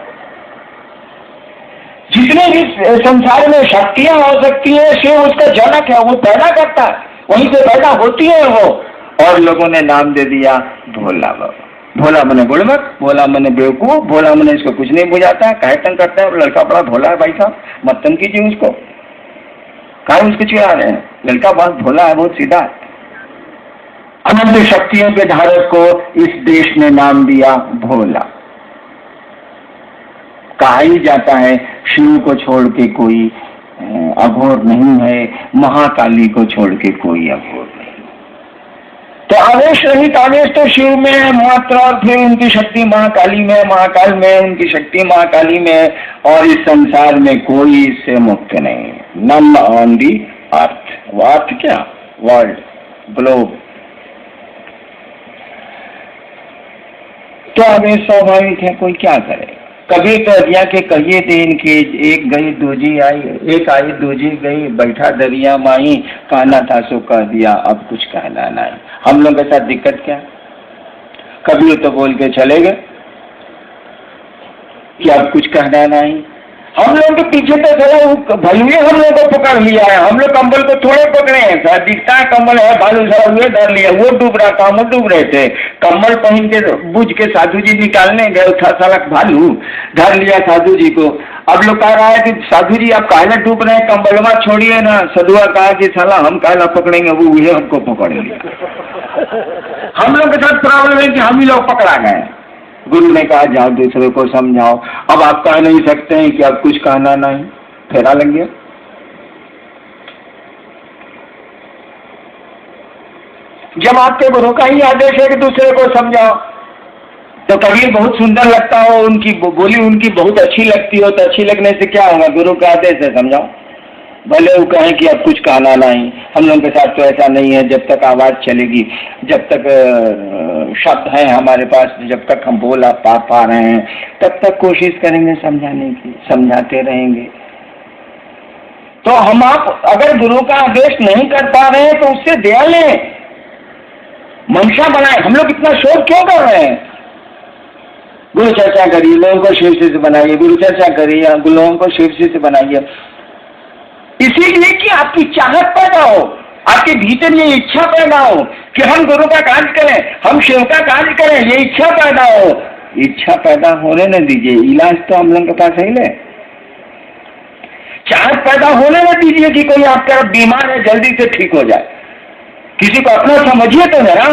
जितने भी संसार में शक्तियां हो सकती है, शिव उसका जनक है, वो पैदा करता है, वहीं से पैदा होती है वो। और लोगों ने नाम दे दिया भोला बाबा। भोला मने बुड़बक, भोला मने बेवकूफ, भोला मने इसको कुछ नहीं बुझाता है, काहे तंग करता है, लड़का बड़ा भोला है भाई साहब, मत तंग कीजिए उसको। कहा उसको चिढ़ा रहे हैं? लड़का बहुत भोला है, बहुत सीधा है। अनंत शक्तियों के धारक को इस देश ने नाम दिया भोला। कहा ही जाता है शिव को छोड़ के कोई अघोर नहीं है, महाकाली को छोड़ के कोई अघोर नहीं। तो आवेश रहित आवेश तो शिव में है मात्र, और फिर उनकी शक्ति महाकाली में, महाकाल में उनकी शक्ति महाकाली में, और इस संसार में कोई इससे मुक्त नहीं। नन ऑन दी अर्थ। अर्थ क्या? World, globe. तो आवेश स्वाभाविक है, कोई क्या करे। कभी दरिया के कहिए थे इनके, एक गई दूजी आई, एक आई दूजी गई, बैठा दरिया माई, कहना था सो कह दिया, अब कुछ कहना नहीं। हम लोग के साथ दिक्कत क्या? कभी तो बोल के चले गए कि अब कुछ कहना नहीं। हम लोग के पीछे तो चला भलुए हम लोग को पकड़ लिया है। हम लोग कंबल को थोड़े पकड़े हैं, सर दिखता है कंबल है, भालू साहब हुए धर लिया। वो डूब रहा था, हम डूब रहे थे। कंबल पहन के बुझ के साधु जी निकालने गए, था साला भालू धर लिया साधु जी को। अब लोग कह रहा है कि साधु जी आप काहे डूब रहे हैं, कंबलवा छोड़िए ना। सधुआ कहा कि साला हम काहे पकड़ेंगे, वो उन्हें हमको पकड़ लिया। हम लोग के साथ प्रॉब्लम है कि हम ही लोग पकड़ा गए। गुरु ने कहा जाओ दूसरे को समझाओ। अब आप कह नहीं सकते हैं कि अब कुछ कहना नहीं, फेरा लग गया। जब आपके गुरु का ही आदेश है कि दूसरे को समझाओ, तो कभी बहुत सुंदर लगता हो, उनकी बोली उनकी बहुत अच्छी लगती हो, तो अच्छी लगने से क्या होगा? गुरु का आदेश है, समझाओ। भले वो कहें कि अब कुछ कहना नहीं। हम लोगों के साथ तो ऐसा नहीं है। जब तक आवाज चलेगी, जब तक शब्द है हमारे पास, जब तक हम बोल पा रहे हैं, तब तक कोशिश करेंगे समझाने की, समझाते रहेंगे। तो हम आप अगर गुरु का आदेश नहीं कर पा रहे हैं तो उससे दया लें, मंशा बनाए। हम लोग इतना शोर क्यों कर रहे हैं? गुरु चर्चा करिए, लोगों को शिव से बनाइए, गुरु चर्चा करिए, लोगों को शिव से बनाइए, इसीलिए कि आपकी चाहत पैदा हो, आपके भीतर ये इच्छा पैदा हो कि हम गुरु का कार्य करें, हम शिव का कार्य करें, ये इच्छा पैदा हो। इच्छा पैदा होने न दीजिए, इलाज तो हम लोगों के पास है ले। चाहत पैदा होने न दीजिए कि कोई आपका बीमार है जल्दी से ठीक हो जाए। किसी को अपना समझिए तो जरा,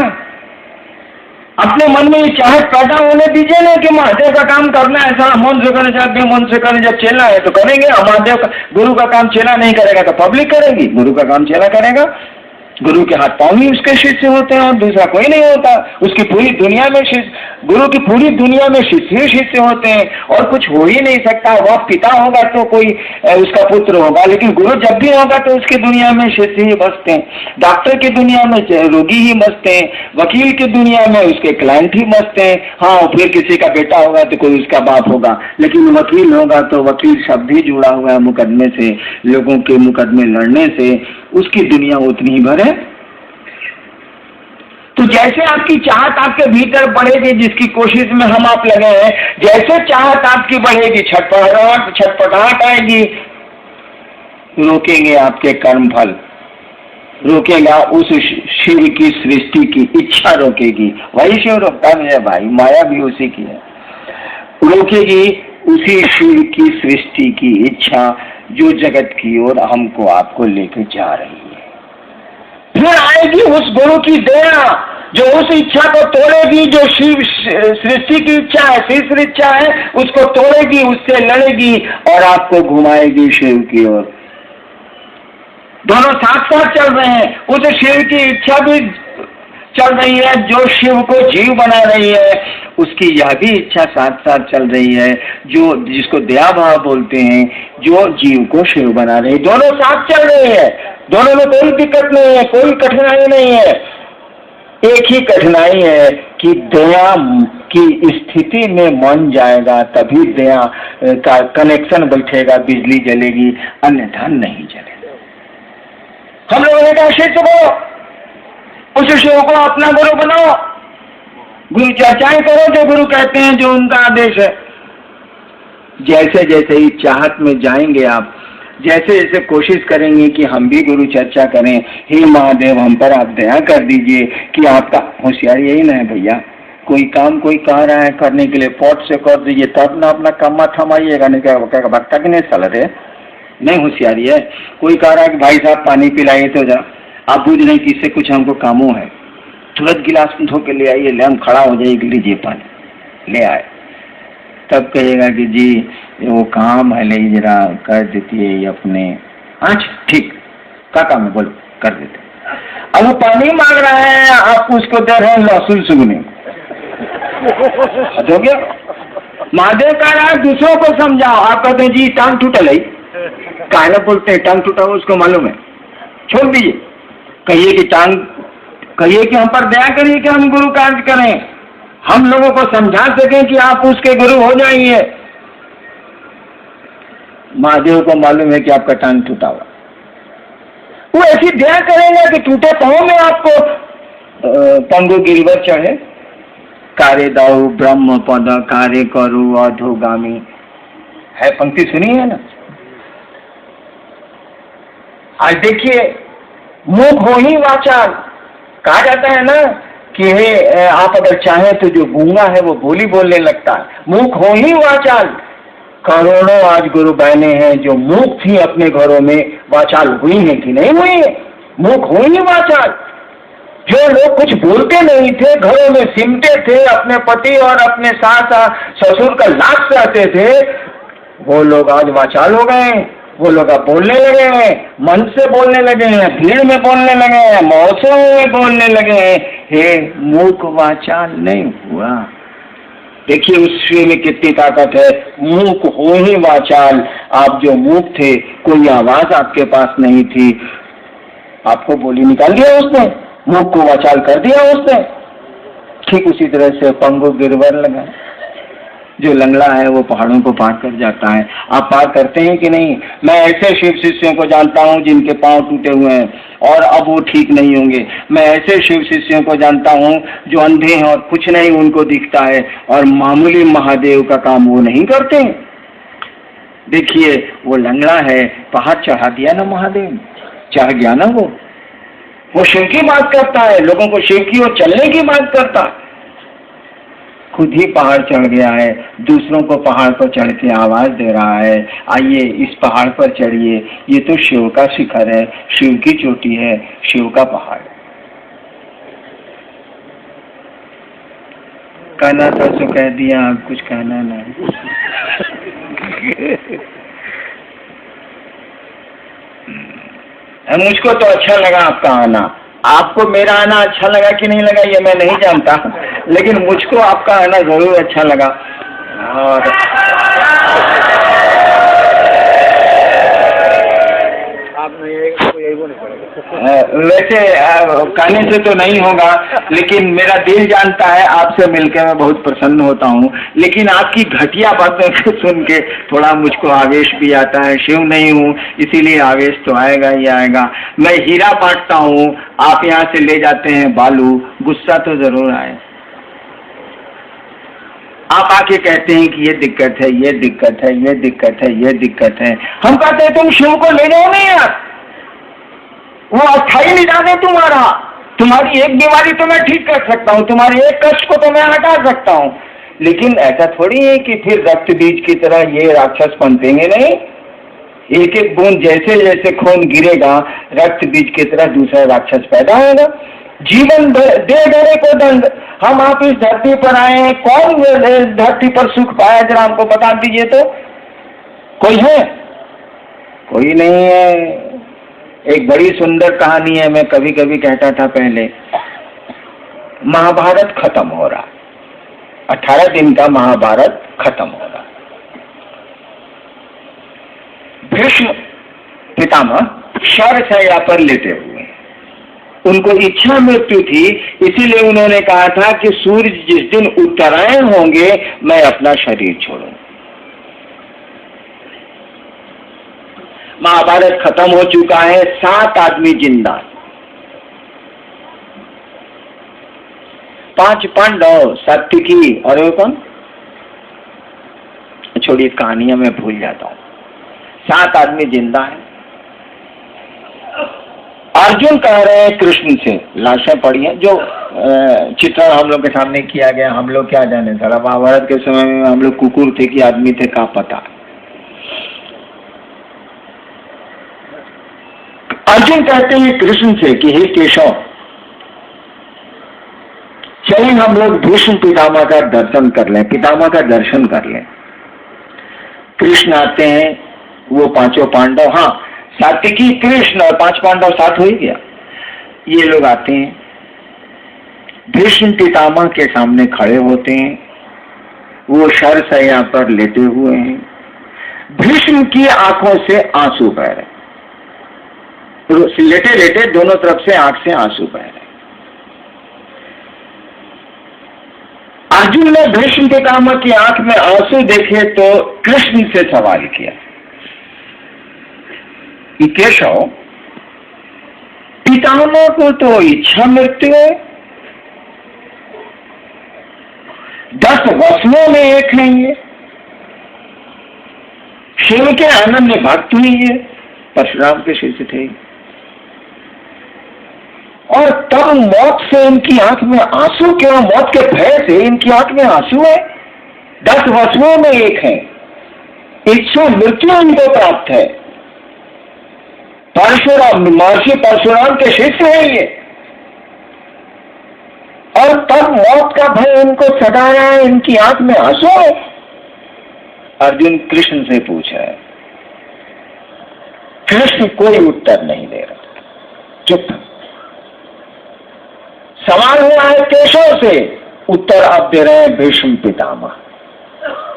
अपने मन में ये चाहत पैदा होने दीजिए ना कि महादेव का काम करना है, ऐसा मन से करना चाहते हैं, मन से करने जब चेला है तो करेंगे। महादेव का गुरु का काम चेला नहीं करेगा तो पब्लिक करेगी, गुरु का काम चेला करेगा। गुरु के हाथ पांव ही उसके शिष्य होते हैं और दूसरा कोई नहीं होता। उसकी पूरी दुनिया में गुरु की पूरी दुनिया में शिष्य शिष्य होते हैं और कुछ हो ही नहीं सकता। वह पिता होगा तो कोई उसका पुत्र होगा, लेकिन गुरु जब भी होगा तो उसकी दुनिया में शिष्य ही बसते हैं। डॉक्टर की दुनिया में रोगी ही बसते हैं, वकील की दुनिया में उसके क्लाइंट ही बसते हैं। हाँ, फिर किसी का बेटा होगा तो कोई उसका बाप होगा, लेकिन वकील होगा तो वकील शब्द ही जुड़ा हुआ है मुकदमे से, लोगों के मुकदमे लड़ने से। उसकी दुनिया उतनी ही भर है। तो जैसे आपकी चाहत आपके भीतर बढ़ेगी, जिसकी कोशिश में हम आप लगे हैं, जैसे चाहत आपकी बढ़ेगी, छटपटाहट आएगी, रोकेंगे आपके कर्म फल, रोकेगा उस शिव की सृष्टि की इच्छा रोकेगी। वही शिव रोकता है भाई, माया भी उसी की है। रोकेगी उसी शिव की सृष्टि की इच्छा जो जगत की ओर हमको आपको लेके जा रही है। फिर आएगी उस गुरु की दया जो उस इच्छा को तोड़ेगी, जो शिव सृष्टि की इच्छा है, शीर्ष इच्छा है, उसको तोड़ेगी, उससे लड़ेगी और आपको घुमाएगी शिव की ओर। दोनों साथ साथ चल रहे हैं। उस शिव की इच्छा भी चल रही है जो शिव को जीव बना रही है, उसकी यह भी इच्छा साथ साथ चल रही है जो जिसको दया भाव बोलते हैं, जो जीव को शिव बना रही है। दोनों साथ चल रही है, दोनों में कोई दिक्कत नहीं है, कोई कठिनाई नहीं है। एक ही कठिनाई है कि दया की स्थिति में मन जाएगा तभी दया का कनेक्शन बैठेगा, बिजली जलेगी, अन्यथा नहीं जलेगा। हम लोगों ने कहा शिष्य को, उस शिव को अपना गुरु बनाओ, गुरु चर्चाएं करो जो गुरु कहते हैं, जो उनका आदेश है। जैसे जैसे ही चाहत में जाएंगे आप, जैसे जैसे कोशिश करेंगे कि हम भी गुरु चर्चा करें, हे महादेव हम पर आप दया कर दीजिए कि आपका होशियारी यही ना है भैया, कोई काम कोई कह रहा है करने के लिए पॉट से कर दीजिए, तब ना अपना काम थमाइएगा, नहीं क्या भक्ता की नहीं चल रहे, नहीं होशियारी है। कोई कह रहा है कि भाई साहब पानी पिलाइए तो जरा, आप पूछ रहे किससे, कुछ हमको कामों है, तुरंत गिलास में धो के ले आइए, ले हम खड़ा हो जाइए, लीजिए पानी, ले आए। तब कहेगा कि जी वो काम है, ले जरा कर देती है अपने। अच्छा ठीक, क्या काम है बोलो, कर देते। अब वो पानी मांग रहा है, आप उसको दे रहे हैं लहसुन सुगने। हो गया। महादेव कह रहा है दूसरों को समझाओ, आप कहते हैं जी टांग टूटल है, काहे बोलते हैं टांग टूटा हो, उसको मालूम है, छोड़ दीजिए। कहिए कि टांग, कहिए कि हम पर दया करिए कि हम गुरु कार्य करें, हम लोगों को समझा सकें कि आप उसके गुरु हो जाइए। महादेव को मालूम है कि आपका टांग टूटा हुआ, वो ऐसी दया करेंगे कि टूटे पांव में आपको पंगु गिरवर चढ़े। कार्य दाऊ ब्रह्म पद कार्य करु अधोगामी, है पंक्ति सुनी है ना। आज देखिए, मुख हो ही वाचाल, कहा जाता है ना कि आप अगर चाहें तो जो गूंगा है वो बोली बोलने लगता है। मुख हो ही वाचाल, करोड़ों आज गुरु बहने हैं जो मूक थी अपने घरों में, वाचाल हुई है कि नहीं हुई है, मुख हो ही वाचाल। जो लोग कुछ बोलते नहीं थे, घरों में सिमटे थे, अपने पति और अपने सास ससुर का लाश रहते थे, वो लोग आज वाचाल हो गए। वो लोग अब बोलने लगे हैं, मन से बोलने लगे हैं, भीड़ में बोलने लगे हैं, मौसम में बोलने लगे हैं। हे मूक वाचाल नहीं हुआ। देखिए उस में कितनी ताकत है। मूक हो ही वाचाल, आप जो मूक थे, कोई आवाज आपके पास नहीं थी, आपको बोली निकाल दिया उसने, मूक को वाचाल कर दिया उसने। ठीक उसी तरह से पंगु गिरवर लगा, जो लंगड़ा है वो पहाड़ों को पार कर जाता है। आप पार करते हैं कि नहीं? मैं ऐसे शिव शिष्यों को जानता हूं जिनके पांव टूटे हुए हैं और अब वो ठीक नहीं होंगे। मैं ऐसे शिव शिष्यों को जानता हूं जो अंधे हैं और कुछ नहीं उनको दिखता है और मामूली महादेव का काम वो नहीं करते। देखिए वो लंगड़ा है, पहाड़ चढ़ा दिया ना महादेव, चढ़ गया ना वो शिव की बात करता है, लोगों को शिव की ओर चलने की बात करता है, खुद ही पहाड़ चढ़ गया है, दूसरों को पहाड़ पर चढ़ के आवाज दे रहा है, आइए इस पहाड़ पर चढ़िए, ये तो शिव का शिखर है, शिव की चोटी है, शिव का पहाड़। कहना था तो कह दिया, अब कुछ कहना नहीं। मुझको तो अच्छा लगा आपका आना, आपको मेरा आना अच्छा लगा कि नहीं लगा ये मैं नहीं जानता, लेकिन मुझको आपका आना जरूर अच्छा लगा। और वैसे कहने से तो नहीं होगा, लेकिन मेरा दिल जानता है, आपसे मिलकर मैं बहुत प्रसन्न होता हूँ। लेकिन आपकी घटिया बातों को सुन के थोड़ा मुझको आवेश भी आता है। शिव नहीं हूँ इसीलिए आवेश तो आएगा ही आएगा। मैं हीरा बांटता हूँ, आप यहाँ से ले जाते हैं बालू, गुस्सा तो जरूर आए। आप आके कहते हैं कि ये दिक्कत है, ये दिक्कत है, ये दिक्कत है, ये दिक्कत है। हम कहते हैं तुम शिव को ले जाओ नहीं यार, वो अस्थायी निदान है तुम्हारा, तुम्हारी एक बीमारी तो मैं ठीक कर सकता हूँ, तुम्हारे एक कष्ट को तो मैं हटा सकता हूँ, लेकिन ऐसा थोड़ी है कि फिर रक्त बीज की तरह ये राक्षस पनपेंगे नहीं। एक एक बूंद जैसे जैसे खून गिरेगा, रक्त बीज की तरह दूसरा राक्षस पैदा होगा। जीवन दे डरे को दंड। हम आप इस धरती पर आए हैं, कौन धरती पर सुख पाया जरा हमको बता दीजिए तो। कोई है? कोई नहीं है। एक बड़ी सुंदर कहानी है, मैं कभी कभी कहता था पहले, महाभारत खत्म हो रहा, 18 दिन का महाभारत खत्म हो रहा। भीष्म पितामह शरशैया पर लेटे हुए, उनको इच्छा मृत्यु थी, इसीलिए उन्होंने कहा था कि सूर्य जिस दिन उत्तरायण होंगे मैं अपना शरीर छोड़ूं। महाभारत खत्म हो चुका है, 7 आदमी जिंदा, 5 पांडव, सात्विकी और वो कौन, छोड़िए कहानियां मैं भूल जाता हूं। 7 आदमी जिंदा है। अर्जुन कह रहे हैं कृष्ण से, लाशें पड़ी हैं, जो चित्रण हम लोग के सामने किया गया, हम लोग क्या जाने, सारा महाभारत के समय में हम लोग कुकुर थे कि आदमी थे, क्या पता। अर्जुन कहते हैं कृष्ण से कि हे केशव, चलिए हम लोग भीष्म पितामह का दर्शन कर लें, पितामह का दर्शन कर लें। कृष्ण आते हैं, वो पांचों पांडव, हाँ सात्विकी कृष्ण और 5 पांडव साथ हो ही गया। ये लोग आते हैं, भीष्म पितामह के सामने खड़े होते हैं, वो शरशय्या पर लेटे हुए हैं, भीष्म की आंखों से आंसू बह रहे, लेटे लेटे दोनों तरफ से आंख से आंसू बह रहे। अर्जुन ने भीष्म पितामह की आंख में आंसू देखे तो कृष्ण से सवाल किया कि केशव, पितामह को तो इच्छा मृत्यु है, 10 वसुओं में एक है, ये शिव के अनन्य भक्त हुई है, परशुराम के शिष्य थे, और तब मौत से इनकी आंख में आंसू क्यों? मौत के भय से इनकी आंख में आंसू है। 10 वसुओं में एक है, इच्छा मृत्यु इनको प्राप्त है, परशुराम महर्षि परशुराम के शिष्य है ये, और तब मौत का भय इनको सदा रहा है, इनकी आंख में आंसू है। अर्जुन कृष्ण से पूछा है, कृष्ण कोई उत्तर नहीं दे रहा, चुप। सवाल हुआ है केशव से, उत्तर आप दे रहे हैं भीष्म पितामह,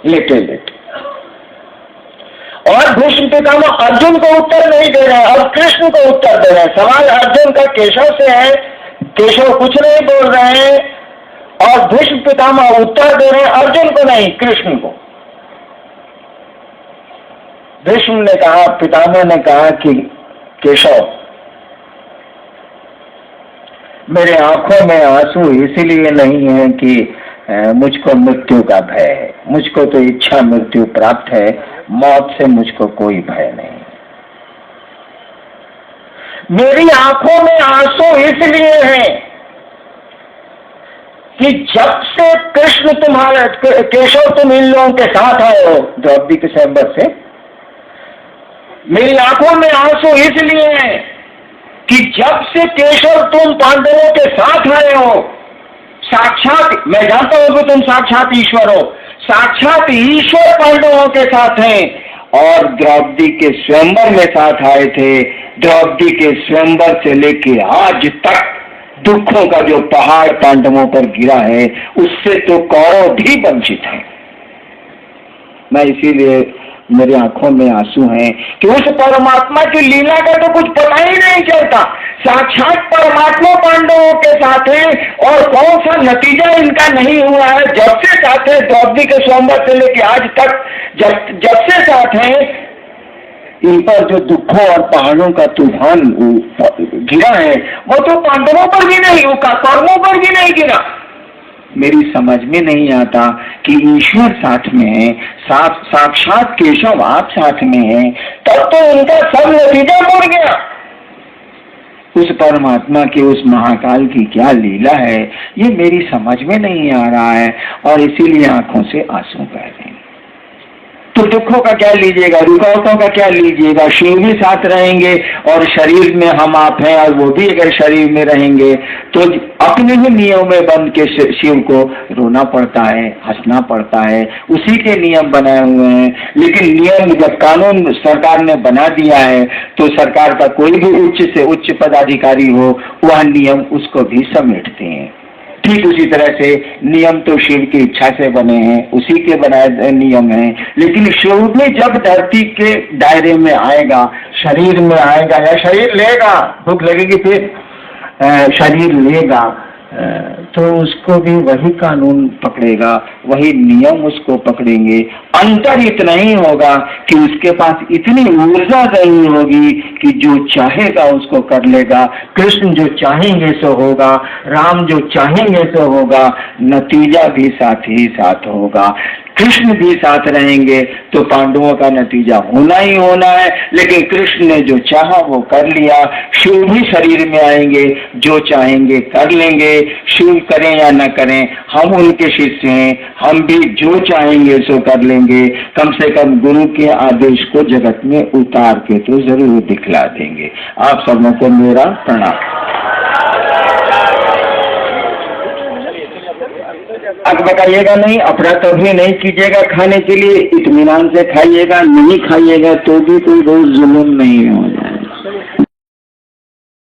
लेटे लेटे। और भीष्म पितामह अर्जुन को उत्तर नहीं दे रहे हैं, अब कृष्ण को उत्तर दे रहे हैं। सवाल अर्जुन का केशव से है, केशव कुछ नहीं बोल रहे हैं, और भीष्म पितामह उत्तर दे रहे हैं अर्जुन को नहीं, कृष्ण को। भीष्म ने कहा, पितामह ने कहा कि केशव, मेरे आंखों में आंसू इसलिए नहीं है कि मुझको मृत्यु का भय है, मुझको तो इच्छा मृत्यु प्राप्त है, मौत से मुझको कोई भय नहीं। मेरी आंखों में आंसू इसलिए हैं कि जब से कृष्ण तुम्हारे, केशव तुम इन लोगों के साथ आए हो द्रौपदी के स्वयंवर से, मेरी आंखों में आंसू इसलिए हैं कि जब से केशव तुम पांडवों के साथ आए हो, साक्षात, मैं जानता हूं कि तुम साक्षात ईश्वर हो, साक्षात ईश्वर पांडवों के साथ हैं, और द्रौपदी के स्वयंवर में साथ आए थे। द्रौपदी के स्वयंवर से लेके आज तक दुखों का जो पहाड़ पांडवों पर गिरा है, उससे तो कौरव भी वंचित हैं। मैं इसीलिए मेरी आंखों में आंसू हैं कि उस परमात्मा की लीला का तो कुछ पता ही नहीं चलता। साक्षात परमात्मा पांडवों के साथ है, और कौन सा नतीजा इनका नहीं हुआ है। जब से साथ है, द्रौपदी के स्वयंवर से लेके आज तक जब से साथ है, इन पर जो दुखों और पहाड़ों का तूफान गिरा है, वो तो पांडवों पर भी नहीं, कौरवों पर भी नहीं गिरा। मेरी समझ में नहीं आता कि ईश्वर साथ में है, साक्षात केशव आप साथ में है, तब तो इनका सब नतीजा मुड़ गया। उस परमात्मा की, उस महाकाल की क्या लीला है, ये मेरी समझ में नहीं आ रहा है, और इसीलिए आंखों से आंसू बह रहे हैं। तो दुखों का क्या लीजिएगा, रुकावटों का क्या लीजिएगा। शिव भी साथ रहेंगे, और शरीर में हम आप हैं, और वो भी अगर शरीर में रहेंगे तो अपने ही नियम में बंद के शिव को रोना पड़ता है, हंसना पड़ता है, उसी के नियम बनाए हुए हैं। लेकिन नियम जब कानून सरकार ने बना दिया है, तो सरकार का कोई भी उच्च से उच्च पदाधिकारी हो, वह नियम उसको भी समेटते हैं। ठीक उसी तरह से नियम तो शिव की इच्छा से बने हैं, उसी के बनाए नियम हैं। लेकिन शिव भी जब धरती के दायरे में आएगा, शरीर में आएगा, या शरीर लेगा, भूख लगेगी फिर शरीर लेगा, तो उसको भी वही कानून पकड़ेगा, वही नियम उसको पकड़ेंगे। अंतर इतना ही होगा कि उसके पास इतनी ऊर्जा नहीं होगी कि जो चाहेगा उसको कर लेगा। कृष्ण जो चाहेंगे सो होगा, राम जो चाहेंगे सो होगा, नतीजा भी साथ ही साथ होगा। कृष्ण भी साथ रहेंगे तो पांडवों का नतीजा होना ही होना है। लेकिन कृष्ण ने जो चाहा वो कर लिया। शिव भी शरीर में आएंगे, जो चाहेंगे कर लेंगे, शिव करें या न करें, हम उनके शिष्य हैं, हम भी जो चाहेंगे सो कर लेंगे। कम से कम गुरु के आदेश को जगत में उतार के तो जरूर दिखला देंगे। आप सबों को मेरा प्रणाम। अब बताइएगा नहीं, अपरा कभी नहीं कीजिएगा, खाने के लिए इत्मीनान से खाइएगा, नहीं खाइएगा तो भी कोई रोज जुल्म नहीं हो।